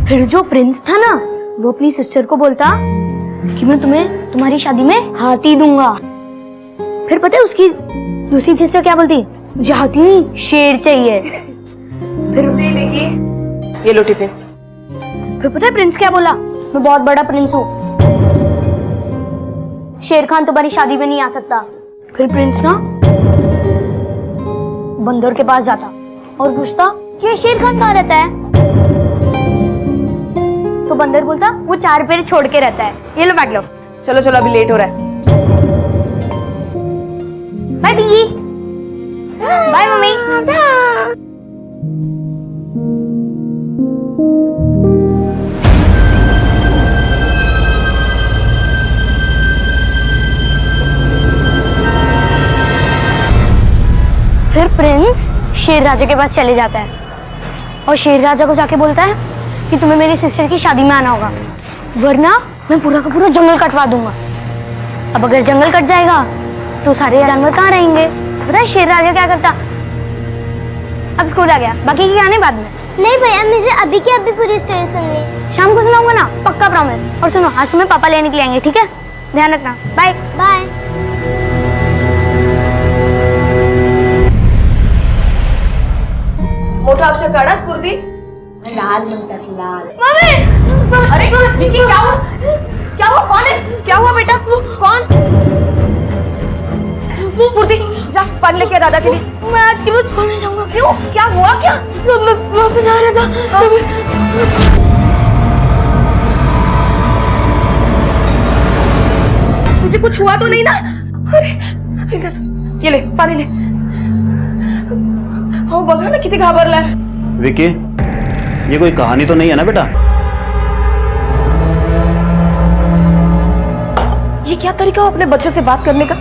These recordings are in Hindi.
फिर जो प्रिंस था ना, वो अपनी सिस्टर को बोलता कि मैं तुम्हें तुम्हारी शादी में हाथी दूंगा। फिर पता है उसकी दूसरी सिस्टर क्या बोलती? मुझे हाथी नहीं, शेर चाहिए। फिर ये लो टिफिन। फिर पता है प्रिंस क्या बोला? मैं बहुत बड़ा प्रिंस हूँ, शेर खान तुम्हारी शादी में नहीं आ सकता। फिर प्रिंस ना बंदर के पास जाता और पूछता कि ये शेर खान कहाँ रहता है? तो बंदर बोलता वो 4 पैर छोड़ के रहता है। ये लो बैठ लो। चलो चलो, अभी लेट हो रहा है। बाय पिंकी। Bye mummy. फिर प्रिंस शेर राजा के पास चले जाता है और शेर राजा को जाके बोलता है कि तुम्हें मेरी सिस्टर की शादी में आना होगा, वरना मैं पूरा का पूरा जंगल कटवा दूंगा। अब अगर जंगल कट जाएगा तो सारे जानवर कहाँ रहेंगे? पता है शेर राजा क्या करता? अब स्कूल आ गया, बाकी की कहानी बाद में। नहीं भैया, मुझे अभी की अभी पूरी स्टोरी सुननी। शाम को सुनाऊंगा ना, पक्का प्रॉमिस। और सुनो, आज तुम्हें पापा लेने के लिए आएंगे, ठीक है? ध्यान रखना। Bye bye. मोठा अक्षर काढा स्फूर्ती। लाल म्हणतात लाल। मम्मी! अरे विकी, क्या हुआ? क्या हुआ? कौन है? क्या हुआ बेटा? कौन? वो स्फूर्ती, जा पानी लेके आ दादा के लिए। मैं आज के बाद स्कूल नहीं जाऊंगा। क्यों? क्या हुआ? क्या? मैं वापस आ रहा था। तुझे कुछ हुआ तो नहीं ना? अरे ये ले पानी ले। हो बघा ना किती घाबरलाय। विकी, ये कोई कहानी तो नहीं है ना बेटा? ये क्या तरीका हो अपने बच्चों से बात करने का?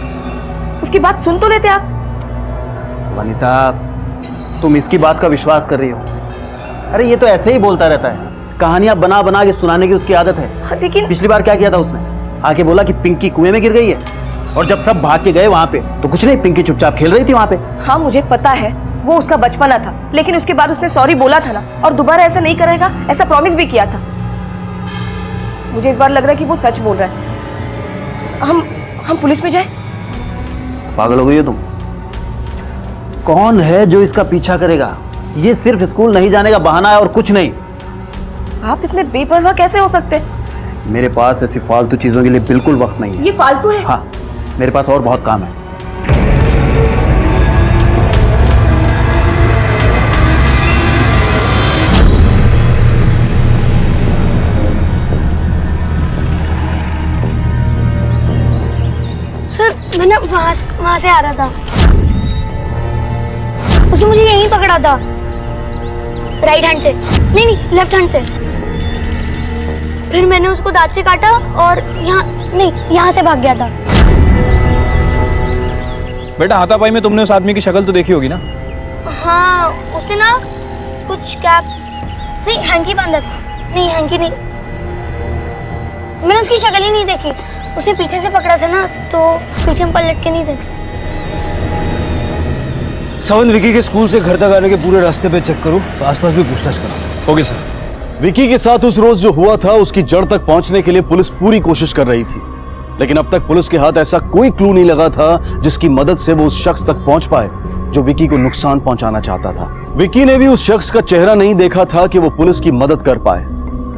उसकी बात सुन तो लेते आप। वनिता, तुम इसकी बात का विश्वास कर रही हो? अरे ये तो ऐसे ही बोलता रहता है, कहानियां बना बना के सुनाने की उसकी आदत है। लेकिन पिछली बार क्या किया था उसने? आके बोला कि पिंकी कुएं में गिर गई है, और जब सब भाग के गए वहां पे तो कुछ नहीं, पिंकी चुपचाप खेल रही थी वहां पे। हाँ मुझे पता है, वो उसका बचपना था, लेकिन उसके बाद उसने सॉरी बोला था ना, और दोबारा ऐसा नहीं करेगा ऐसा प्रॉमिस भी किया था। मुझे इस बार लग रहा है कि वो सच बोल रहा है। हम पुलिस में जाए? पागल हो गई हो तुम? कौन है जो इसका पीछा करेगा? ये सिर्फ स्कूल नहीं जाने का बहाना है और कुछ नहीं। आप इतने बेपरवाह कैसे हो सकते? मेरे पास ऐसी फालतू चीजों के लिए बिल्कुल वक्त नहीं है। ये फालतू है? हाँ, मेरे पास और बहुत काम है। सर मैं ना वहां से आ रहा था, उसने मुझे यहीं पकड़ा था, राइट हैंड से, नहीं लेफ्ट हैंड से। फिर मैंने उसको दांत से काटा और यहाँ से भाग गया था। बेटा हाथापाई में तुमने उस आदमी की शक्ल तो देखी होगी ना? हाँ, उसने ना कुछ कैप नहीं, हैंकी बांधा था। नहीं हैंकी नहीं, मैंने उसकी शक्ल ही नहीं देखी। उसने पीछे से पकड़ा था ना, तो पीछे में पलट के नहीं देखी। सवन, विकी के स्कूल से घर तक आने के पूरे रास्ते पे चेक करो, आसपास भी पूछताछ करो। Okay sir. विकी के साथ उस रोज जो हुआ था उसकी जड़ तक पहुंचने के लिए पुलिस पूरी कोशिश कर रही थी, लेकिन अब तक पुलिस के हाथ ऐसा कोई क्लू नहीं लगा था जिसकी मदद से वो उस शख्स तक पहुंच पाए जो विकी को नुकसान पहुंचाना चाहता था। विकी ने भी उस शख्स का चेहरा नहीं देखा था कि वो पुलिस की मदद कर पाए।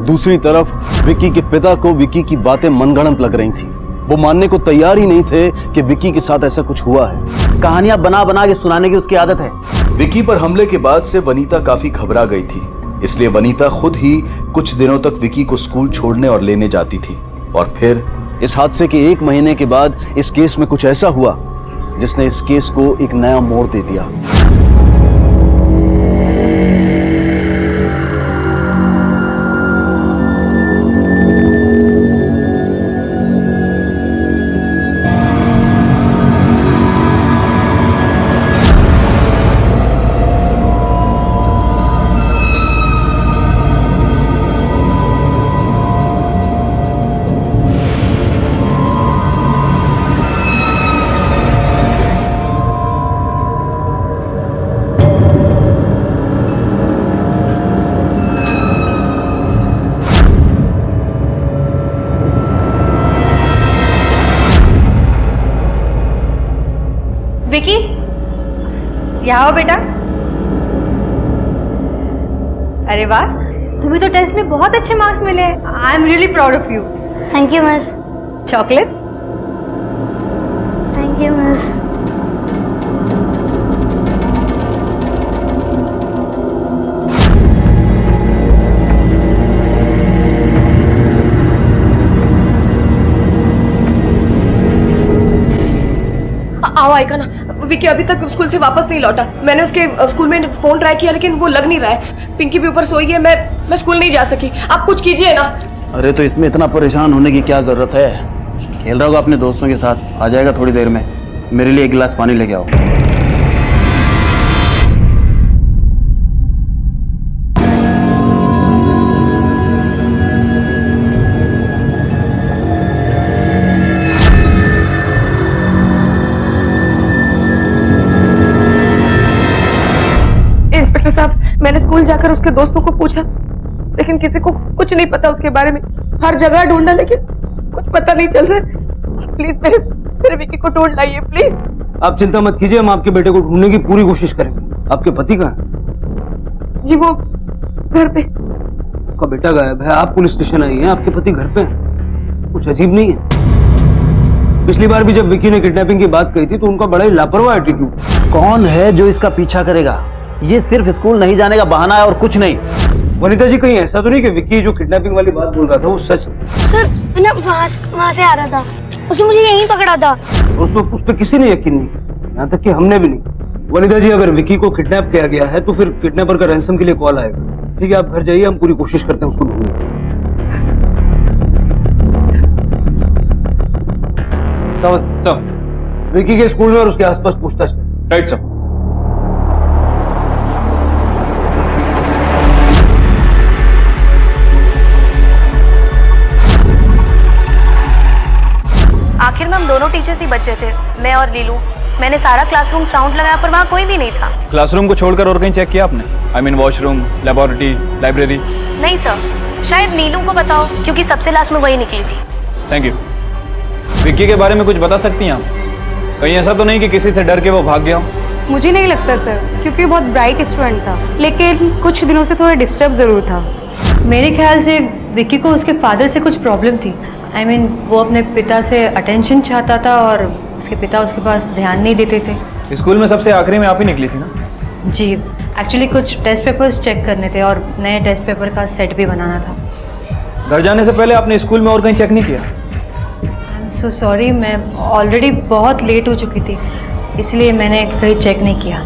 दूसरी तरफ विकी के पिता को विकी की बातें मनगढ़ंत लग रही थी। वो मानने को तैयार ही नहीं थे कि विकी के साथ ऐसा कुछ हुआ है। कहानियां बना बना के सुनाने की उसकी आदत है। विकी पर हमले के बाद से वनीता काफी घबरा गई थी, इसलिए वनीता खुद ही कुछ दिनों तक विकी को स्कूल छोड़ने और लेने जाती थी। और फिर इस हादसे के 1 महीने के बाद इस केस में कुछ ऐसा हुआ जिसने इस केस को एक नया मोड़ दे दिया। विकी, यहाँ आओ बेटा। अरे वाह, तुम्हें तो टेस्ट में बहुत अच्छे मार्क्स मिले हैं। I am really proud of you. Thank you miss. Chocolates? Thank you miss. आओ आएगा ना। विकी अभी तक स्कूल से वापस नहीं लौटा। मैंने उसके स्कूल में फोन ट्राई किया लेकिन वो लग नहीं रहा है। पिंकी भी ऊपर सोई है। मैं स्कूल नहीं जा सकी। आप कुछ कीजिए ना। अरे तो इसमें इतना परेशान होने की क्या जरूरत है? खेल रहा होगा अपने दोस्तों के साथ, आ जाएगा थोड़ी देर में। मेरे लिए एक गिलास पानी लेके आओ। इंस्पेक्टर साहब, मैंने स्कूल जाकर उसके दोस्तों को पूछा लेकिन किसी को कुछ नहीं पता उसके बारे में। हर जगह ढूंढा लेकिन कुछ पता नहीं चल रहा है। प्लीज मेरे विकी को ढूंढ लाइए प्लीज। आप चिंता मत कीजिए, हम आपके बेटे को ढूंढने की पूरी कोशिश करेंगे। आपके पति कहाँ है? जी वो घर पे। आपका बेटा गायब है, आप पुलिस स्टेशन आई हैं, आपके पति घर पे हैं। कुछ अजीब नहीं है? पिछली बार भी जब विकी ने किडनैपिंग की बात कही थी तो उनका बड़ा ही लापरवाह एटीट्यूड। कौन है जो इसका पीछा करेगा? ये सिर्फ स्कूल नहीं जाने का बहाना है और कुछ नहीं। वनिता जी, कहीं ऐसा तो नहीं कि विक्की जो किडनैपिंग वाली बात बोल रहा था वो सच थी? सर मैं ना वहाँ से आ रहा था, उसने मुझे यहीं पकड़ा था। उस पर किसी ने यकीन नहीं किया, यहाँ तक कि हमने भी नहीं। वनिता जी, अगर विक्की को किडनैप किया गया है तो फिर किडनैपर का रैंसम के लिए कॉल आएगा। ठीक है, आप घर जाइए, हम पूरी कोशिश करते हैं उसको ढूंढने। विक्की के स्कूल में और उसके आसपास पूछताछ करें। Right sir. आखिर में हम दोनों टीचर्स ही बचे थे, मैं और लीलू। मैंने सारा क्लासरूम राउंड लगाया पर वहाँ कोई भी नहीं था। क्लासरूम को छोड़कर और कहीं चेक किया आपने? I mean washroom, laboratory, library? नहीं सर, शायद नीलू को बताओ क्योंकि सबसे लास्ट में वही निकली थी। Thank you. विक्की के बारे में कुछ बता सकती हैं आप? कहीं ऐसा तो नहीं कि किसी से डर के वो भाग गया हो? मुझे नहीं लगता सर, क्योंकि बहुत ब्राइट स्टूडेंट था, लेकिन कुछ दिनों से थोड़ा डिस्टर्ब जरूर था। मेरे ख्याल से विक्की को उसके फादर से कुछ प्रॉब्लम थी। I mean, वो अपने पिता से अटेंशन चाहता था और उसके पिता उसके पास ध्यान नहीं देते थे। स्कूल में सबसे आखिरी में आप ही निकली थी ना? जी, एक्चुअली कुछ टेस्ट पेपर्स चेक करने थे और नए टेस्ट पेपर का सेट भी बनाना था। घर जाने से पहले आपने स्कूल में और कहीं चेक नहीं किया? आई एम सो सॉरी, मैं ऑलरेडी बहुत लेट हो चुकी थी, इसलिए मैंने कहीं चेक नहीं किया।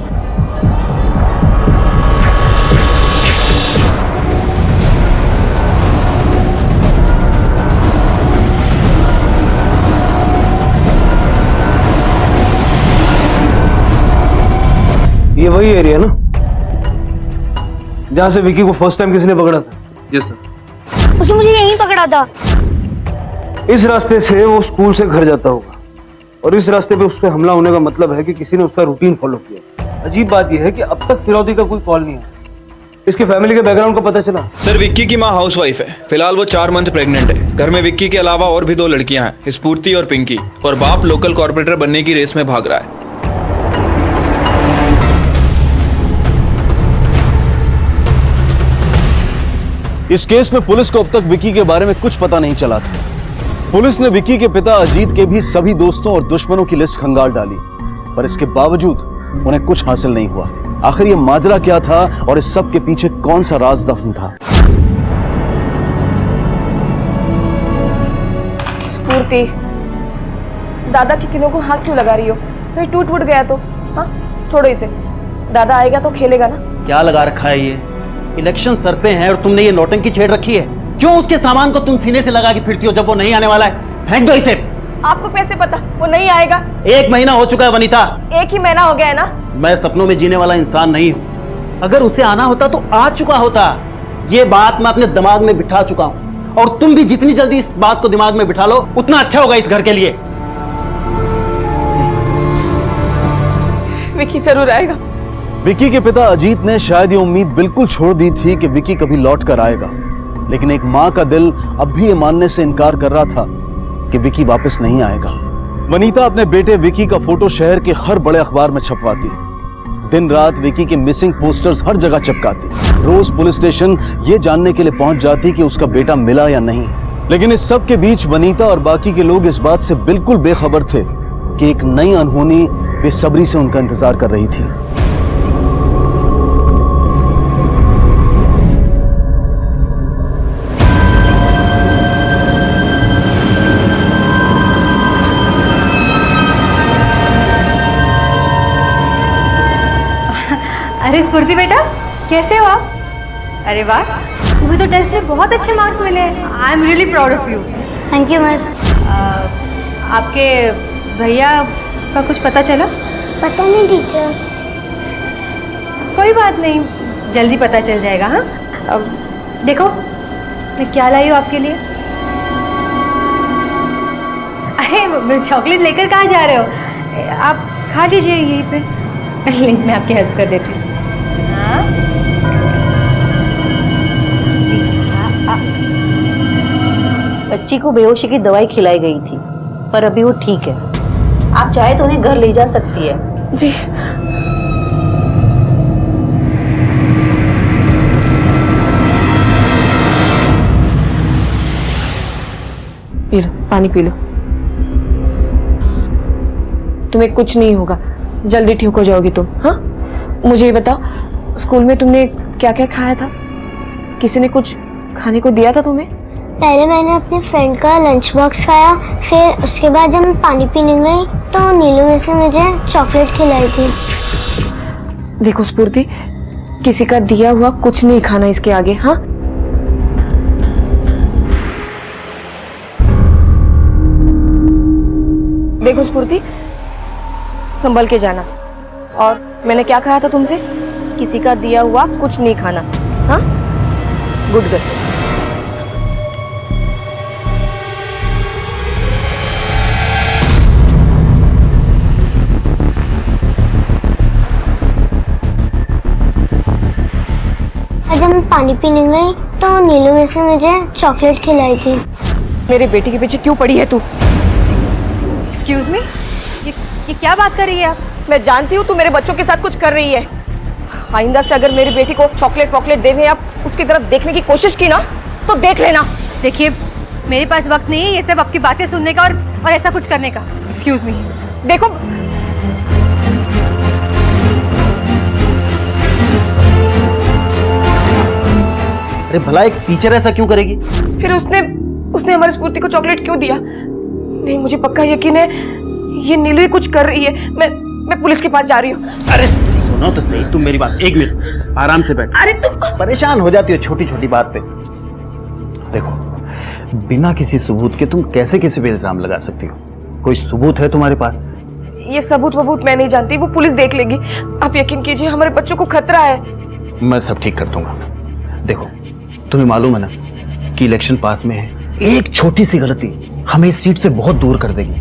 ये वही एरिया ना जहां से विक्की को फर्स्ट टाइम किसी ने पकड़ा था? Yes sir. उसने मुझे यहीं पकड़ा था। इस रास्ते से वो स्कूल से घर जाता होगा और इस रास्ते पे उस पर हमला होने का मतलब है कि किसी ने उसका रूटीन फॉलो किया। अजीब बात यह है कि अब तक फिरौती का कोई कॉल नहीं आया। इसकी फैमिली के बैकग्राउंड का पता चला? सर, विक्की की माँ हाउसवाइफ है। फिलहाल वो 4 मंथ प्रेग्नेंट है। घर में विक्की के अलावा और भी 2 लड़कियां हैं, स्फूर्ति और पिंकी, और बाप लोकल कॉर्पोरेटर बनने की रेस में भाग रहा है। इस केस में पुलिस को अब तक विक्की के बारे में कुछ पता नहीं चला था। पुलिस ने विक्की के पिता अजीत के भी सभी दोस्तों और दुश्मनों की लिस्ट खंगाल डाली, पर इसके बावजूद उन्हें कुछ हासिल नहीं हुआ। आखिर ये माजरा क्या था और इस सब के पीछे कौन सा राज दफन था? स्फूर्ति, दादा की किनों को हाथ क्यों लगा रही हो? कहीं टूट फूट गया तो? हाँ, छोड़ो इसे। दादा आएगा तो खेलेगा ना। क्या लगा रखा है ये? इलेक्शन सर पे है और तुमने ये नौटंकी छेड़ रखी है। क्यों उसके सामान को तुम सीने से लगा के फिरती हो जब वो नहीं आने वाला है? फेंक दो इसे। आपको कैसे पता वो नहीं आएगा? 1 महीना हो चुका है वनीता। 1 ही महीना हो गया है ना। मैं सपनों में जीने वाला इंसान नहीं हूं। अगर उसे आना होता तो आ चुका होता। ये बात मैं अपने दिमाग में बिठा चुका हूं और तुम भी जितनी जल्दी इस बात को दिमाग में बिठा लो उतना अच्छा होगा इस घर के लिए। विक्की जरूर आएगा। विक्की के पिता अजीत ने शायद ये उम्मीद बिल्कुल छोड़ दी थी कि विक्की कभी लौट कर आएगा, लेकिन एक मां का दिल अब भी ये मानने से इनकार कर रहा था कि विक्की वापस नहीं आएगा। वनीता अपने बेटे विकी का फोटो शहर के हर बड़े अखबार में छपवाती, दिन रात विकी के मिसिंग पोस्टर्स हर जगह चिपकाती, रोज पुलिस स्टेशन ये जानने के लिए पहुंच जाती कि उसका बेटा मिला या नहीं। लेकिन इस सब के बीच वनीता और बाकी के लोग इस बात से बिल्कुल बेखबर थे कि एक नई अनहोनी बेसब्री से उनका इंतजार कर रही थी। अरे स्फूर्ति बेटा, कैसे हो आप? अरे वाह, तुम्हें तो टेस्ट में बहुत अच्छे मार्क्स मिले हैं। I am really proud of you. Thank you miss. आपके भैया का कुछ पता चला? पता नहीं टीचर। कोई बात नहीं, जल्दी पता चल जाएगा। हाँ, अब देखो मैं क्या लाई हूँ आपके लिए। अरे चॉकलेट लेकर कहाँ जा रहे हो? आप खा लीजिए यहीं पे। लिंक में आपकी हेल्प कर देती हूँ। हाँ? बच्ची को बेहोशी की दवाई खिलाई गई थी, पर अभी वो ठीक है। आप चाहे तो उन्हें घर ले जा सकती है। जी। पी लो, पानी पी लो। तुम्हें कुछ नहीं होगा, जल्दी ठीक हो जाओगी तुम। हाँ, मुझे ये बताओ, स्कूल में तुमने क्या क्या खाया था? किसी ने कुछ खाने को दिया था तुम्हें? पहले मैंने अपने फ्रेंड का लंच बॉक्स खाया, फिर उसके बाद जब मैं पानी पीने गई तो नीलू में से मुझे चॉकलेट खिलाई थी। देखो स्फूर्ति, किसी का दिया हुआ कुछ नहीं खाना इसके आगे। हाँ, देखो स्फूर्ति, संभल के जाना। और मैंने क्या कहा था तुमसे? किसी का दिया हुआ कुछ नहीं खाना। हाँ, गुड गर्ल। जब मैं पानी पीने गई तो नीलू में से मुझे चॉकलेट खिलाई थी। मेरे बेटे के पीछे क्यों पड़ी है तू? एक्सक्यूज मी, ये क्या बात कर रही है आप? मैं जानती हूँ तू मेरे बच्चों के साथ कुछ कर रही है। आइंदा से अगर मेरी बेटी को चॉकलेट वॉकलेट देने या उसकी तरफ देखने की कोशिश की ना तो देख लेना। देखिए, मेरे पास वक्त नहीं है ये सब आपकी बातें सुनने का और ऐसा कुछ करने का। Excuse me. देखो, अरे भला एक टीचर ऐसा क्यों करेगी? फिर उसने हमारी स्फूर्ति को चॉकलेट क्यों दिया? नहीं, मुझे पक्का यकीन है ये नीलू ही कुछ कर रही है। मैं पुलिस के पास जा रही हूँ। अरे सुनो तो सही, तुम मेरी बात, एक मिनट आराम से बैठ। अरे तुम परेशान हो जाती हो छोटी छोटी बात पे। देखो, बिना किसी सबूत के तुम कैसे किसी पे इल्जाम लगा सकती हो? कोई सबूत है तुम्हारे पास? ये सबूत वबूत मैं नहीं जानती, वो पुलिस देख लेगी। आप यकीन कीजिए, हमारे बच्चों को खतरा है। मैं सब ठीक कर दूंगा। देखो, तुम्हें मालूम है ना कि इलेक्शन पास में है, एक छोटी सी गलती हमें इस सीट से बहुत दूर कर देगी।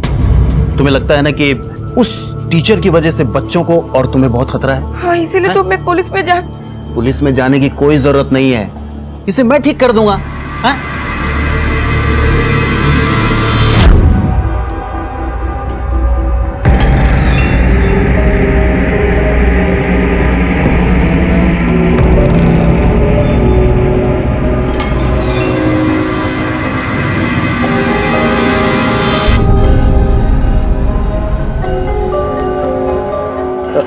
तुम्हें लगता है ना कि उस टीचर की वजह से बच्चों को और तुम्हें बहुत खतरा है? हाँ, इसीलिए तो मैं पुलिस में जाने की कोई जरूरत नहीं है, इसे मैं ठीक कर दूंगा। हाँ?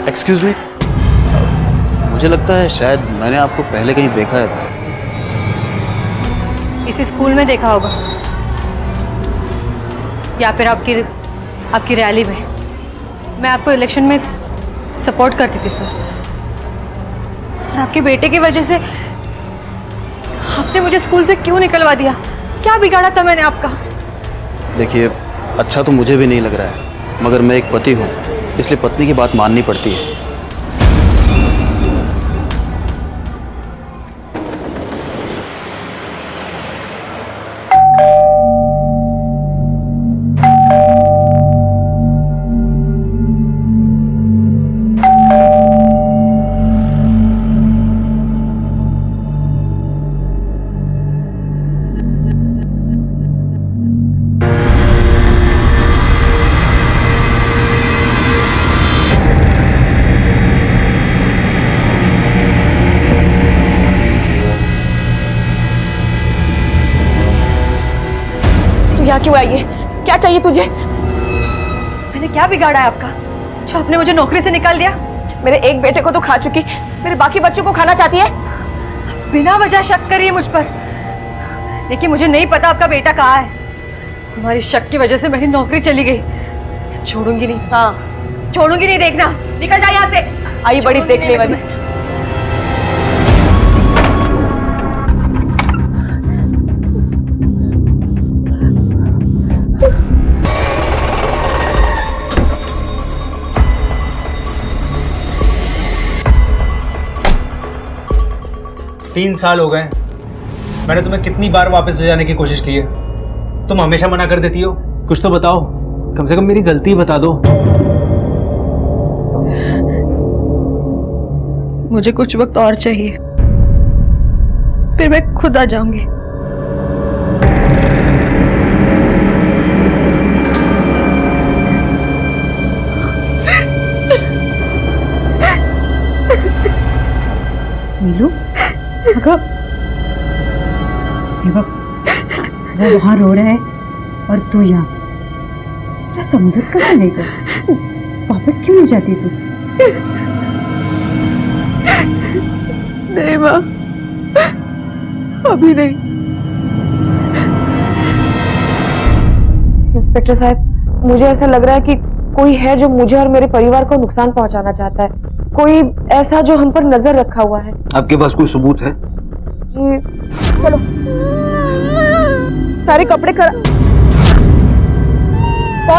एक्सक्यूज मी, मुझे लगता है शायद मैंने आपको पहले कहीं देखा है। इसे स्कूल में देखा होगा या फिर आपकी रैली में। मैं आपको इलेक्शन में सपोर्ट करती थी सर, और आपके बेटे की वजह से आपने मुझे स्कूल से क्यों निकलवा दिया? क्या बिगाड़ा था मैंने आपका? देखिए, अच्छा तो मुझे भी नहीं लग रहा है, मगर मैं एक पति हूँ, इसलिए पत्नी की बात माननी पड़ती है। यहाँ क्यों आई है? क्या चाहिए तुझे? मैंने क्या बिगाड़ा है आपका जो आपने मुझे नौकरी से निकाल दिया? मेरे एक बेटे को तो खा चुकी, मेरे बाकी बच्चों को खाना चाहती है? बिना वजह शक करिए मुझ पर, लेकिन मुझे नहीं पता आपका बेटा कहाँ है। तुम्हारी शक की वजह से मेरी नौकरी चली गई। छोड़ूंगी नहीं। हाँ, छोड़ूंगी नहीं, देखना। निकल जा यहाँ से। आई बड़ी देखने वाली। तीन साल हो गए, मैंने तुम्हें कितनी बार वापस ले जाने की कोशिश की है, तुम हमेशा मना कर देती हो। कुछ तो बताओ, कम से कम मेरी गलती बता दो। मुझे कुछ वक्त और चाहिए, फिर मैं खुद आ जाऊंगी। नीलू, वो वहां रो रहा है और तू यहाँ, तेरा समझत कैसे नहीं कर? वापस क्यों नहीं जाती तू? नहीं माँ, अभी नहीं। इंस्पेक्टर साहब, मुझे ऐसा लग रहा है कि कोई है जो मुझे और मेरे परिवार को नुकसान पहुंचाना चाहता है, कोई ऐसा जो हम पर नजर रखा हुआ है। आपके पास कोई सबूत है? जी, चलो सारे कपड़े कौन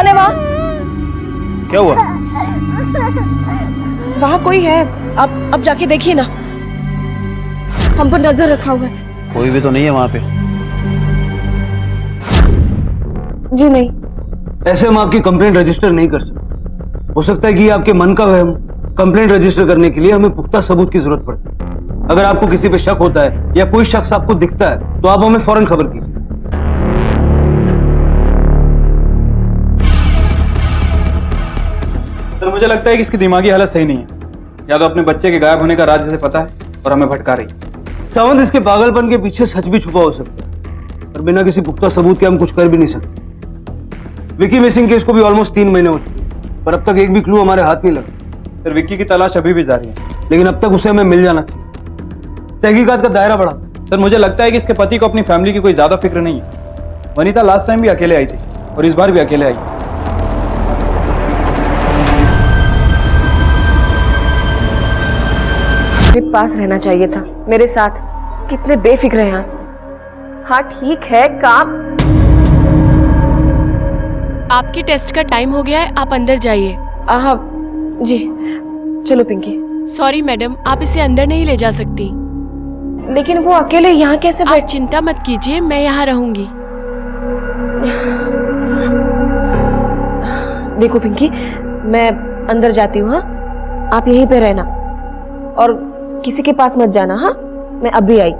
है वहाँ? क्या हुआ? वहाँ कोई है, अब जाके देखिए ना, हम पर नजर रखा हुआ है। कोई भी तो नहीं है वहां पे। जी नहीं। ऐसे हम आपकी कंप्लेंट रजिस्टर नहीं कर सकते। हो सकता है कि ये आपके मन का वहम। कंप्लेंट रजिस्टर करने के लिए हमें पुख्ता सबूत की जरूरत पड़ती है। अगर आपको किसी पे शक होता है या कोई शख्स आपको दिखता है तो आप हमें फौरन खबर कीजिए। सर, मुझे लगता है कि इसकी दिमागी हालत सही नहीं है। या तो अपने बच्चे के गायब होने का राज इसे पता है और हमें भटका रही है। सावंत, इसके पागलपन के पीछे सच भी छुपा हो सकता है, पर बिना किसी पुख्ता सबूत के हम कुछ कर भी नहीं सकते। विकी मिसिंग केस को भी ऑलमोस्ट 3 महीने हो चुके, पर अब तक एक भी क्लू हमारे हाथ नहीं लगा। सर, विक्की की तलाश अभी भी जारी है, लेकिन अब तक उसे हमें मिल जाना चाहिए। तहकीकात का दायरा बढ़ा। सर, मुझे लगता है कि इसके पति को अपनी फैमिली की कोई ज्यादा फिक्र नहीं है। वनीता लास्ट टाइम भी अकेले आई थी और इस बार भी अकेले आई। मेरे पास रहना चाहिए था, मेरे साथ। कितने बेफिक्र हैं आप। हाँ ठीक है, काम। आपके टेस्ट का टाइम हो गया है, आप अंदर जाइए। हाँ जी, चलो पिंकी। सॉरी मैडम, आप इसे अंदर नहीं ले जा सकती। लेकिन वो अकेले यहाँ कैसे आप चिंता मत कीजिए, मैं यहाँ रहूंगी। देखो पिंकी, मैं अंदर जाती हूँ। हाँ, आप यहीं पे रहना और किसी के पास मत जाना। हाँ, मैं अभी आई।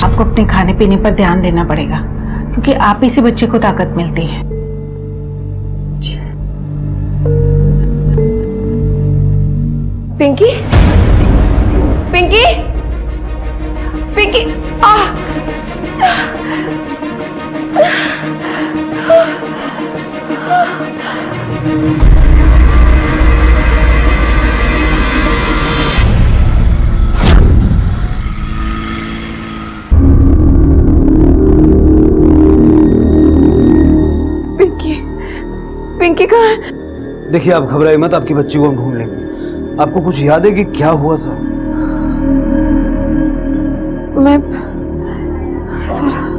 आपको अपने खाने पीने पर ध्यान देना पड़ेगा, क्योंकि आप ही से बच्चे को ताकत मिलती है। पिंकी, पिंकी, पिंकी, पिंकी, पिंकी कहाँ है? देखिए, आप घबराइए मत, आपकी बच्ची को हम ढूंढ लेंगे। आपको कुछ याद है कि क्या हुआ था? मैं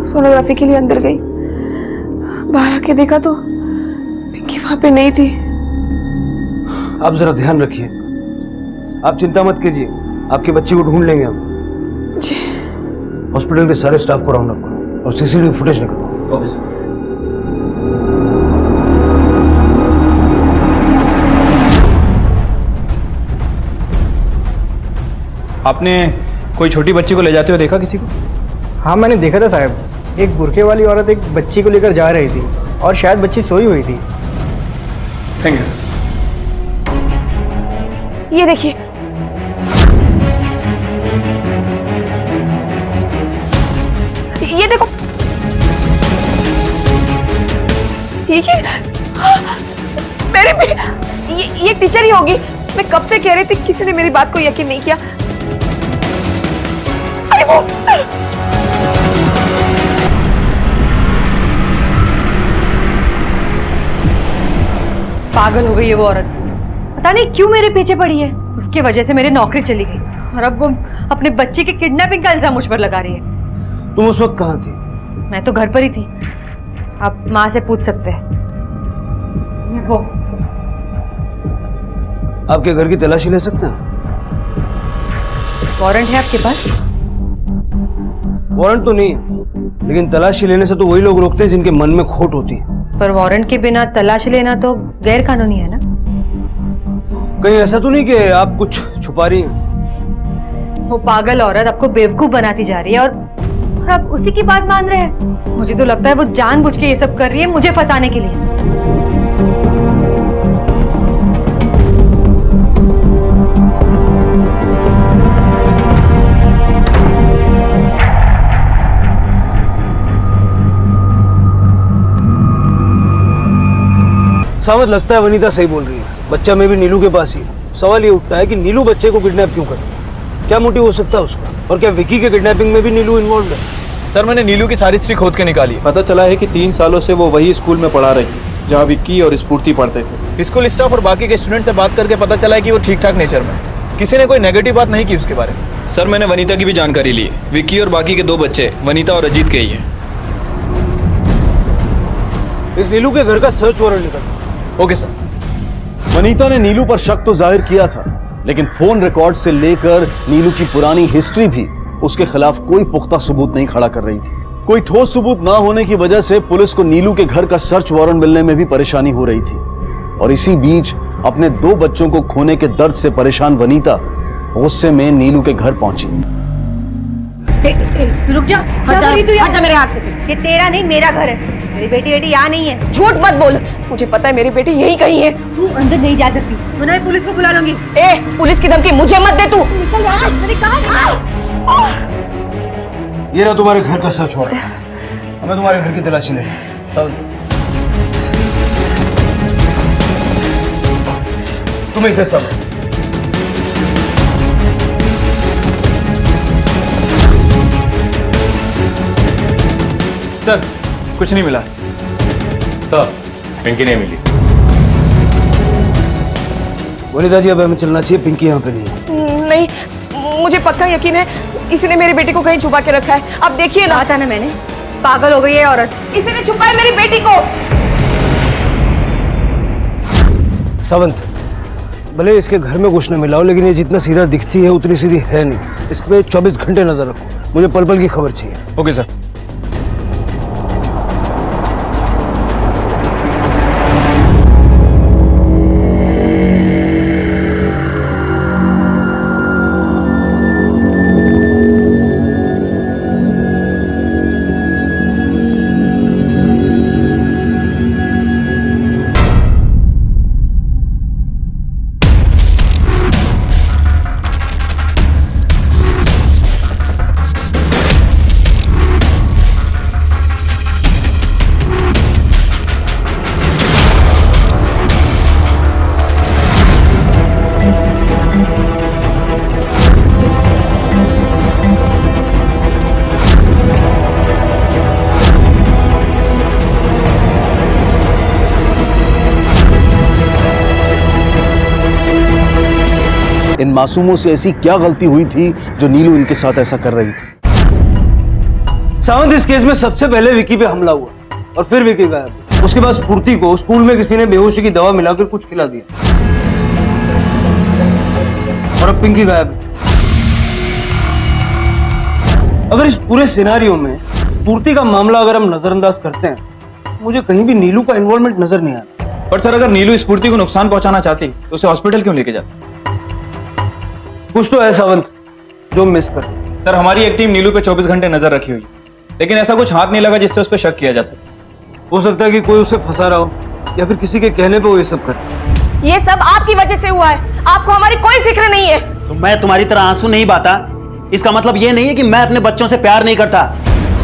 सोनोग्राफी के लिए अंदर गई, बाहर आके देखा तो पिंकी वहां पे नहीं थी। आप जरा ध्यान रखिए, आप चिंता मत कीजिए, आपकी बच्ची को ढूंढ लेंगे हम। जी। हॉस्पिटल के सारे स्टाफ को राउंड अप करो और सीसीटीवी फुटेज निकालो। Okay sir. आपने कोई छोटी बच्ची को ले जाते हुए देखा किसी को? हाँ, मैंने देखा था साहब। एक बुरके वाली औरत एक बच्ची को लेकर जा रही थी और शायद बच्ची सोई हुई थी। Thank you. ये देखिए, ये देखो, ठीक है, मेरे भी ये टीचर ही होगी। मैं कब से कह रही थी, किसी ने मेरी बात को यकीन नहीं किया। अरे वो पागल हो गई है वो औरत। पता नहीं क्यों मेरे पीछे पड़ी है। उसके वजह से मेरी नौकरी चली गई और अब वो अपने बच्चे की किडनैपिंग का इल्जाम मुझ पर लगा रही है। तुम उस वक्त कहाँ थी? मैं तो घर पर ही थी। आप माँ से पूछ सकते हैं। वो आपके घर की तलाशी ले सकते हैं? वारंट है आपके पास? वारंट तो नहीं है, लेकिन तलाशी लेने से तो वही लोग रोकते हैं जिनके मन में खोट होती है। पर वारंट के बिना तलाशी लेना तो गैर कानूनी है ना? कहीं ऐसा तो नहीं कि आप कुछ छुपा रही हैं? वो पागल औरत आपको बेवकूफ बनाती जा रही है और आप उसी की बात मान रहे हैं। मुझे तो लगता है वो जानबूझ के ये सब कर रही है मुझे फंसाने के लिए। सावत, लगता है वनीता सही बोल रही है। बच्चा में भी नीलू के पास ही है। सवाल ये उठता है कि नीलू बच्चे को किडनैप क्यों करे? क्या मोटिव हो सकता है उसका? और क्या विकी के किडनैपिंग में भी नीलू इन्वॉल्व है? सर, मैंने नीलू की सारी हिस्ट्री खोद के निकाली है। पता चला है कि 3 सालों से वो वही स्कूल में पढ़ा रही है जहाँ विक्की और स्फूर्ति पढ़ते थे। स्कूल स्टाफ और बाकी के स्टूडेंट से बात करके पता चला है कि वो ठीक ठाक नेचर में, किसी ने कोई नेगेटिव बात नहीं की उसके बारे में। सर, मैंने वनीता की भी जानकारी ली है। विक्की और बाकी के 2 बच्चे वनीता और अजीत के ही हैं। इस नीलू के घर का सर्च वारंट निकल। Okay sir. वनीता ने नीलू पर शक तो जाहिर किया था, लेकिन फोन रिकॉर्ड से लेकर नीलू की पुरानी हिस्ट्री भी उसके खिलाफ कोई पुख्ता सबूत नहीं खड़ा कर रही थी। कोई ठोस सबूत ना होने की वजह से पुलिस को नीलू के घर का सर्च वारंट मिलने में भी परेशानी हो रही थी। और इसी बीच अपने 2 बच्चों को खोने के दर्द से परेशान वनीता गुस्से में नीलू के घर पहुंची। रुक जा, हट जा मेरे हाथ से। ये तेरा नहीं मेरा घर है। मेरी बेटी यहाँ नहीं है। झूठ मत बोल, मुझे पता है मेरी बेटी यहीं कहीं है। तू अंदर नहीं जा सकती, वरना मैं पुलिस को बुला लूंगी। ए, पुलिस की धमकी मुझे मत दे तू। निकल यहाँ से। मैंने कहा ये रहा तुम्हारे घर का सर्च वारंट। हमें तुम्हारे घर की तलाशी लेनी है। सावंत, तुम इधर सब। सर, कुछ नहीं मिला। सर, पिंकी नहीं मिली। वनीता जी, अब हमें चलना चाहिए। पिंकी यहाँ पे नहीं है। नहीं, मुझे पक्का यकीन है इसी ने मेरी बेटी को कहीं छुपा के रखा है। अब देखिए ना। कहा था ना मैंने, पागल हो गई है औरत। इसी ने छुपाया मेरी बेटी को। सावंत, भले इसके घर में कुछ न मिला हो, लेकिन ये जितना सीधा दिखती है उतनी सीधी है नहीं। इस पे 24 घंटे नजर रखो। मुझे पल पल की खबर चाहिए। Okay sir. इन मासूमों से ऐसी क्या गलती हुई थी जो नीलू इनके साथ ऐसा कर रही थी? सावंत, इस केस में सबसे पहले विकी पे हमला हुआ और फिर विकी गायब। उसके बाद स्फूर्ति को स्कूल में किसी ने बेहोशी की दवा मिलाकर कुछ खिला दिया और अब पिंकी गायब है। अगर इस पूरे सिनारियो में स्फूर्ति का मामला अगर हम नजरअंदाज करते हैं, मुझे कहीं भी नीलू का इन्वॉल्वमेंट नजर नहीं आता। पर सर, अगर नीलू स्फूर्ति को नुकसान पहुंचाना चाहती तो उसे हॉस्पिटल क्यों लेके जाती? कुछ तो है सावंत जो मिस कर। सर, हमारी एक टीम नीलू पे 24 घंटे नजर रखी हुई, लेकिन ऐसा कुछ हाथ नहीं लगा जिससे उस पर शक किया जा सके। हो सकता है कि कोई उसे फंसा रहा हो या फिर किसी के कहने पे वो ये सब करे। ये सब आपकी वजह से हुआ है। आपको हमारी कोई फिक्र नहीं है। तो मैं तुम्हारी तरह आंसू नहीं बहाता, इसका मतलब ये नहीं है कि मैं अपने बच्चों से प्यार नहीं करता।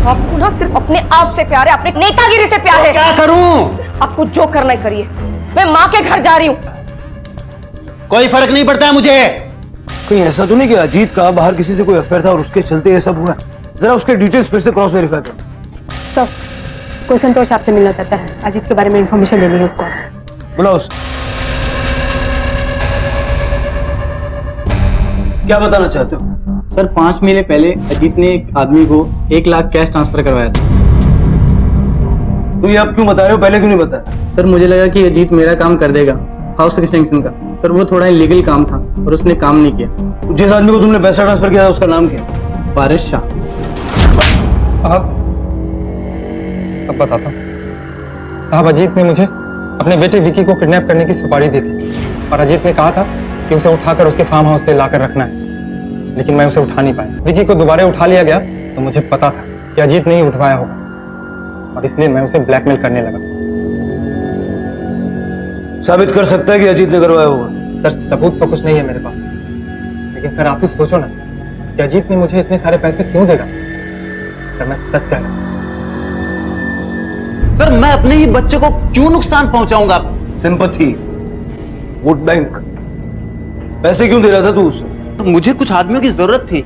आपको ना सिर्फ अपने आप से प्यार है, अपने नेतागिरी से प्यार है। क्या करूं? आपको जो करना है करिए, मैं माँ के घर जा रही हूँ। कोई फर्क नहीं पड़ता है मुझे। कहीं ऐसा तो नहीं कि अजीत का बाहर किसी से कोई अफेयर था और उसके चलते ये सब हुआ? जरा उसके डिटेल्स फिर से क्रॉस वेरीफाई करो। सर, कोई संतोष आपसे मिलना चाहता है, अजीत के बारे में इंफॉर्मेशन देनी है उसको। बुलाओ उसे। क्या बताना चाहते हो? सर 5 महीने पहले अजीत ने एक आदमी को 1 लाख कैश ट्रांसफर करवाया था। तो ये आप क्यों बता रहे हो, पहले क्यों नहीं बताया? सर मुझे लगा कि अजीत मेरा काम कर देगा, हाउस एक्सटेंशन का। सर वो थोड़ा इलीगल काम था और उसने काम नहीं किया। जिस आदमी को तुमने पैसा ट्रांसफर किया था उसका नाम क्या? पारिश शाह। साहब अब बताता हूँ। साहब अजीत ने मुझे अपने बेटे विकी को किडनैप करने की सुपारी दी थी और अजीत ने कहा था कि उसे उठाकर उसके फार्म हाउस पे लाकर रखना है, लेकिन मैं उसे उठा नहीं पाया। विकी को दोबारा उठा लिया गया तो मुझे पता था कि अजीत ने ही उठवाया होगा और इसलिए मैं उसे ब्लैकमेल करने लगा। साबित कर सकता है कि अजीत ने करवाया होगा? सर सबूत तो कुछ नहीं है मेरे पास, लेकिन सर आप ही सोचो ना कि अजीत ने मुझे इतने सारे पैसे क्यों देगा। सर मैं सच कह रहा हूं। सर मैं अपने ही बच्चे को क्यों नुकसान पहुंचाऊंगा? सिंपैथी, वोट बैंक, पैसे क्यों दे रहा था तू उसे? मुझे कुछ आदमियों की जरूरत थी